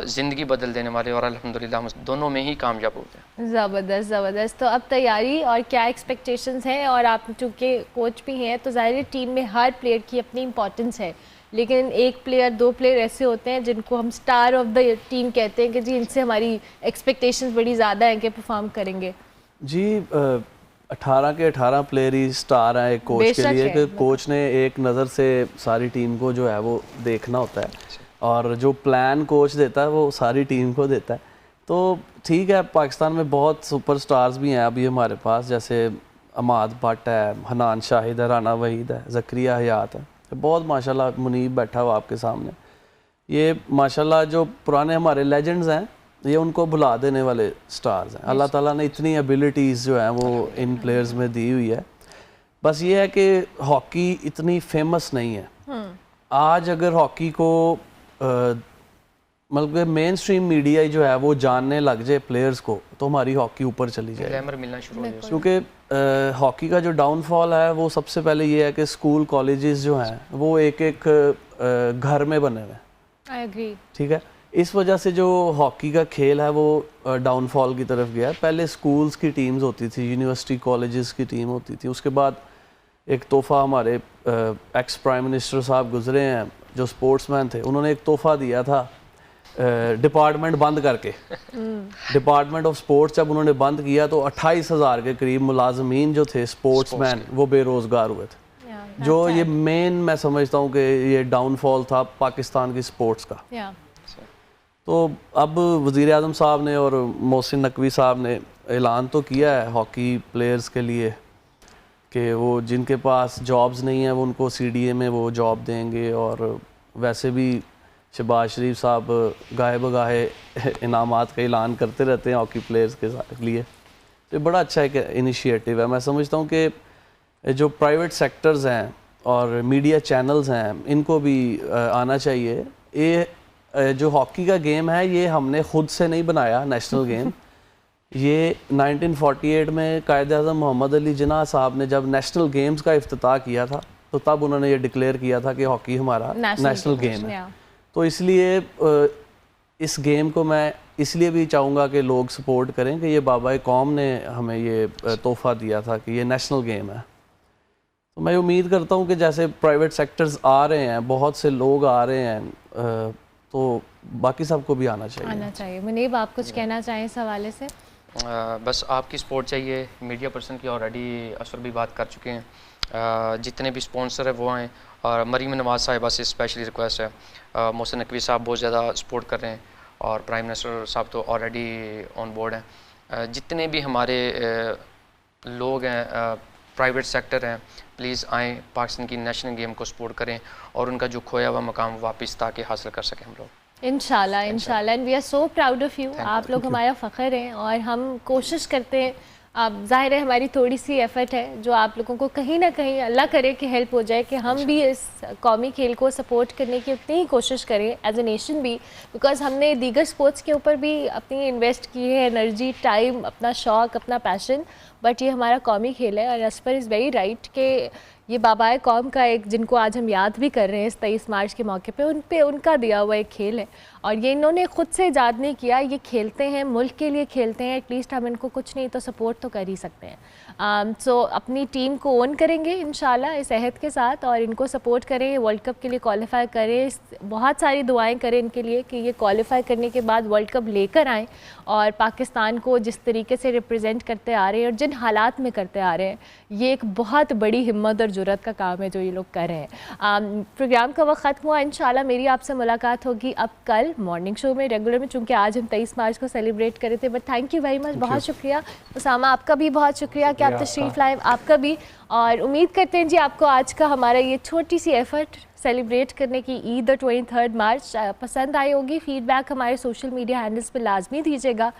زندگی بدل دینے والے، اور الحمدللہ ہم دونوں میں ہی کامیاب ہو گئے. زبردست. تو اب تیاری اور کیا ایکسپیکٹیشنز ہیں؟ اور آپ چونکہ کوچ بھی ہیں تو ظاہر ٹیم میں ہر پلیئر کی اپنی امپورٹنس ہے، لیکن 1 پلیئر 2 پلیئر ایسے ہوتے ہیں جن کو ہم سٹار آف دا ٹیم کہتے ہیں کہ جی ان سے ہماری ایکسپیکٹیشنز بڑی زیادہ ہیں کہ پرفارم کریں گے. جی 18 کے 18 پلیئر ہی سٹار ہیں ایک کوچ کے لیے، کہ کوچ نے ایک نظر سے ساری ٹیم کو جو ہے وہ دیکھنا ہوتا ہے، اور جو پلان کوچ دیتا ہے وہ ساری ٹیم کو دیتا ہے. تو ٹھیک ہے، پاکستان میں بہت سپر سٹارز بھی ہیں ابھی ہمارے پاس، جیسے عماد بٹ ہے، حنان شاہد ہے، رانا وحید ہے، زکریا حیات ہے، بہت ماشاءاللہ. منیب بیٹھا ہوا آپ کے سامنے، یہ ماشاءاللہ جو پرانے ہمارے لیجنڈز ہیں یہ ان کو بھلا دینے والے سٹارز ہیں. اللہ تعالیٰ نے اتنی ایبیلٹیز جو ہیں وہ ان پلیئرز میں دی ہوئی ہے. بس یہ ہے کہ ہاکی اتنی فیمس نہیں ہے. آج اگر ہاکی کو مطلب کہ مین سٹریم میڈیا جو ہے وہ جاننے لگ جائے پلیئرز کو تو ہماری ہاکی اوپر چلی جائے. گلیمر ملنا شروع ہو جائے. کیونکہ ہاکی کا جو ڈاؤن فال ہے وہ سب سے پہلے یہ ہے کہ اسکول کالجز جو ہیں وہ ایک گھر میں بنے ہوئے ہیں. ٹھیک ہے، اس وجہ سے جو ہاکی کا کھیل ہے وہ ڈاؤن فال کی طرف گیا. پہلے اسکولز کی ٹیمز ہوتی تھی، یونیورسٹی کالجز کی ٹیم ہوتی تھی. اس کے بعد ایک تحفہ ہمارے ایکس پرائم منسٹر صاحب گزرے ہیں جو سپورٹس مین تھے، انہوں نے ایک تحفہ دیا تھا ڈپارٹمنٹ بند کر کے. ڈپارٹمنٹ آف سپورٹس جب انہوں نے بند کیا تو 28,000 کے قریب ملازمین جو تھے سپورٹس مین وہ بے روزگار ہوئے تھے. جو یہ مین میں سمجھتا ہوں کہ یہ ڈاؤن فال تھا پاکستان کی سپورٹس کا. تو اب وزیر اعظم صاحب نے اور محسن نقوی صاحب نے اعلان تو کیا ہے ہاکی پلیئرز کے لیے کہ وہ جن کے پاس جابز نہیں ہیں وہ ان کو CDA میں وہ جاب دیں گے. اور ویسے بھی شہباز شریف صاحب گاہے بگاہے انعامات کا اعلان کرتے رہتے ہیں ہاکی پلیئرز کے لیے. تو یہ بڑا اچھا ایک انیشیٹو ہے. میں سمجھتا ہوں کہ جو پرائیویٹ سیکٹرز ہیں اور میڈیا چینلز ہیں ان کو بھی آنا چاہیے. یہ جو ہاکی کا گیم ہے یہ ہم نے خود سے نہیں بنایا نیشنل گیم. یہ 1948 میں قائد اعظم محمد علی جناح صاحب نے جب نیشنل گیمز کا افتتاح کیا تھا تو تب انہوں نے یہ ڈکلیئر کیا تھا کہ ہاکی ہمارا نیشنل گیم ہے. تو اس لیے اس گیم کو میں اس لیے بھی چاہوں گا کہ لوگ سپورٹ کریں کہ یہ بابا قوم نے ہمیں یہ تحفہ دیا تھا کہ یہ نیشنل گیم ہے. تو میں امید کرتا ہوں کہ جیسے پرائیویٹ سیکٹرز آ رہے ہیں، بہت سے لوگ آ رہے ہیں، تو باقی سب کو بھی آنا چاہیے. منیب آپ کچھ کہنا چاہیں اس حوالے سے؟ بس آپ کی سپورٹ چاہیے. میڈیا پرسن کی آلریڈی اسفر بھی بات کر چکے ہیں. جتنے بھی سپانسر ہیں وہ آئیں. اور مریم نواز صاحبہ سے اسپیشلی ریکویسٹ ہے. محسن نقوی صاحب بہت زیادہ سپورٹ کر رہے ہیں اور پرائم منسٹر صاحب تو آلریڈی آن بورڈ ہیں. جتنے بھی ہمارے لوگ ہیں پرائیویٹ سیکٹر ہیں پلیز آئیں، پاکستان کی نیشنل گیم کو سپورٹ کریں اور ان کا جو کھویا ہوا مقام واپس تاکہ حاصل کر سکیں ہم لوگ. انشاءاللہ and we are so proud of you. آپ لوگ ہمارا فخر ہیں اور ہم کوشش کرتے ہیں ظاہر ہے ہماری تھوڑی سی ایفرٹ ہے جو آپ لوگوں کو کہیں نہ کہیں اللہ کرے کہ ہیلپ ہو جائے کہ ہم بھی اس قومی کھیل کو سپورٹ کرنے کی اتنی ہی کوشش کریں ایز اے نیشن بھی, بیکاز ہم نے دیگر سپورٹس کے اوپر بھی اپنی انویسٹ کی ہے انرجی, ٹائم, اپنا شوق, اپنا پیشن, بٹ یہ ہمارا قومی کھیل ہے. اور اسفر از ویری رائٹ کہ یہ بابائے قوم کا ایک, جن کو آج ہم یاد بھی کر رہے ہیں اس 23 مارچ کے موقع پہ ان کا دیا ہوا ایک کھیل ہے, اور یہ انہوں نے خود سے ایجاد نہیں کیا, یہ کھیلتے ہیں ملک کے لیے کھیلتے ہیں, ایٹ لیسٹ ہم ان کو کچھ نہیں تو سپورٹ تو کر ہی سکتے ہیں. سو اپنی ٹیم کو اون کریں گے انشاءاللہ اس عہد کے ساتھ, اور ان کو سپورٹ کریں, ورلڈ کپ کے لیے کوالیفائی کریں, بہت ساری دعائیں کریں ان کے لیے کہ یہ کوالیفائی کرنے کے بعد ورلڈ کپ لے کر آئیں, اور پاکستان کو جس طریقے سے ریپرزینٹ کرتے آ رہے ہیں اور جن حالات میں کرتے آ رہے ہیں, یہ ایک بہت بڑی ہمت اور جرأت کا کام ہے جو یہ لوگ کر رہے ہیں. پروگرام کا وقت ختم ہوا, انشاءاللہ میری آپ سے ملاقات ہوگی اب کل مارننگ شو میں ریگولر میں, چونکہ آج ہم 23 مارچ کو سیلیبریٹ کرے تھے. But thank you very much, بہت شکریہ اسامہ, آپ کا بھی بہت شکریہ کہ آپ تشریف لائے, آپ کا بھی. اور امید کرتے ہیں جی آپ کو آج کا ہمارا یہ چھوٹی سی ایفرٹ سیلیبریٹ کرنے کی عید 23 مارچ پسند آئی ہوگی. فیڈ بیک ہمارے سوشل میڈیا ہینڈلز پہ لازمی دیجیے گا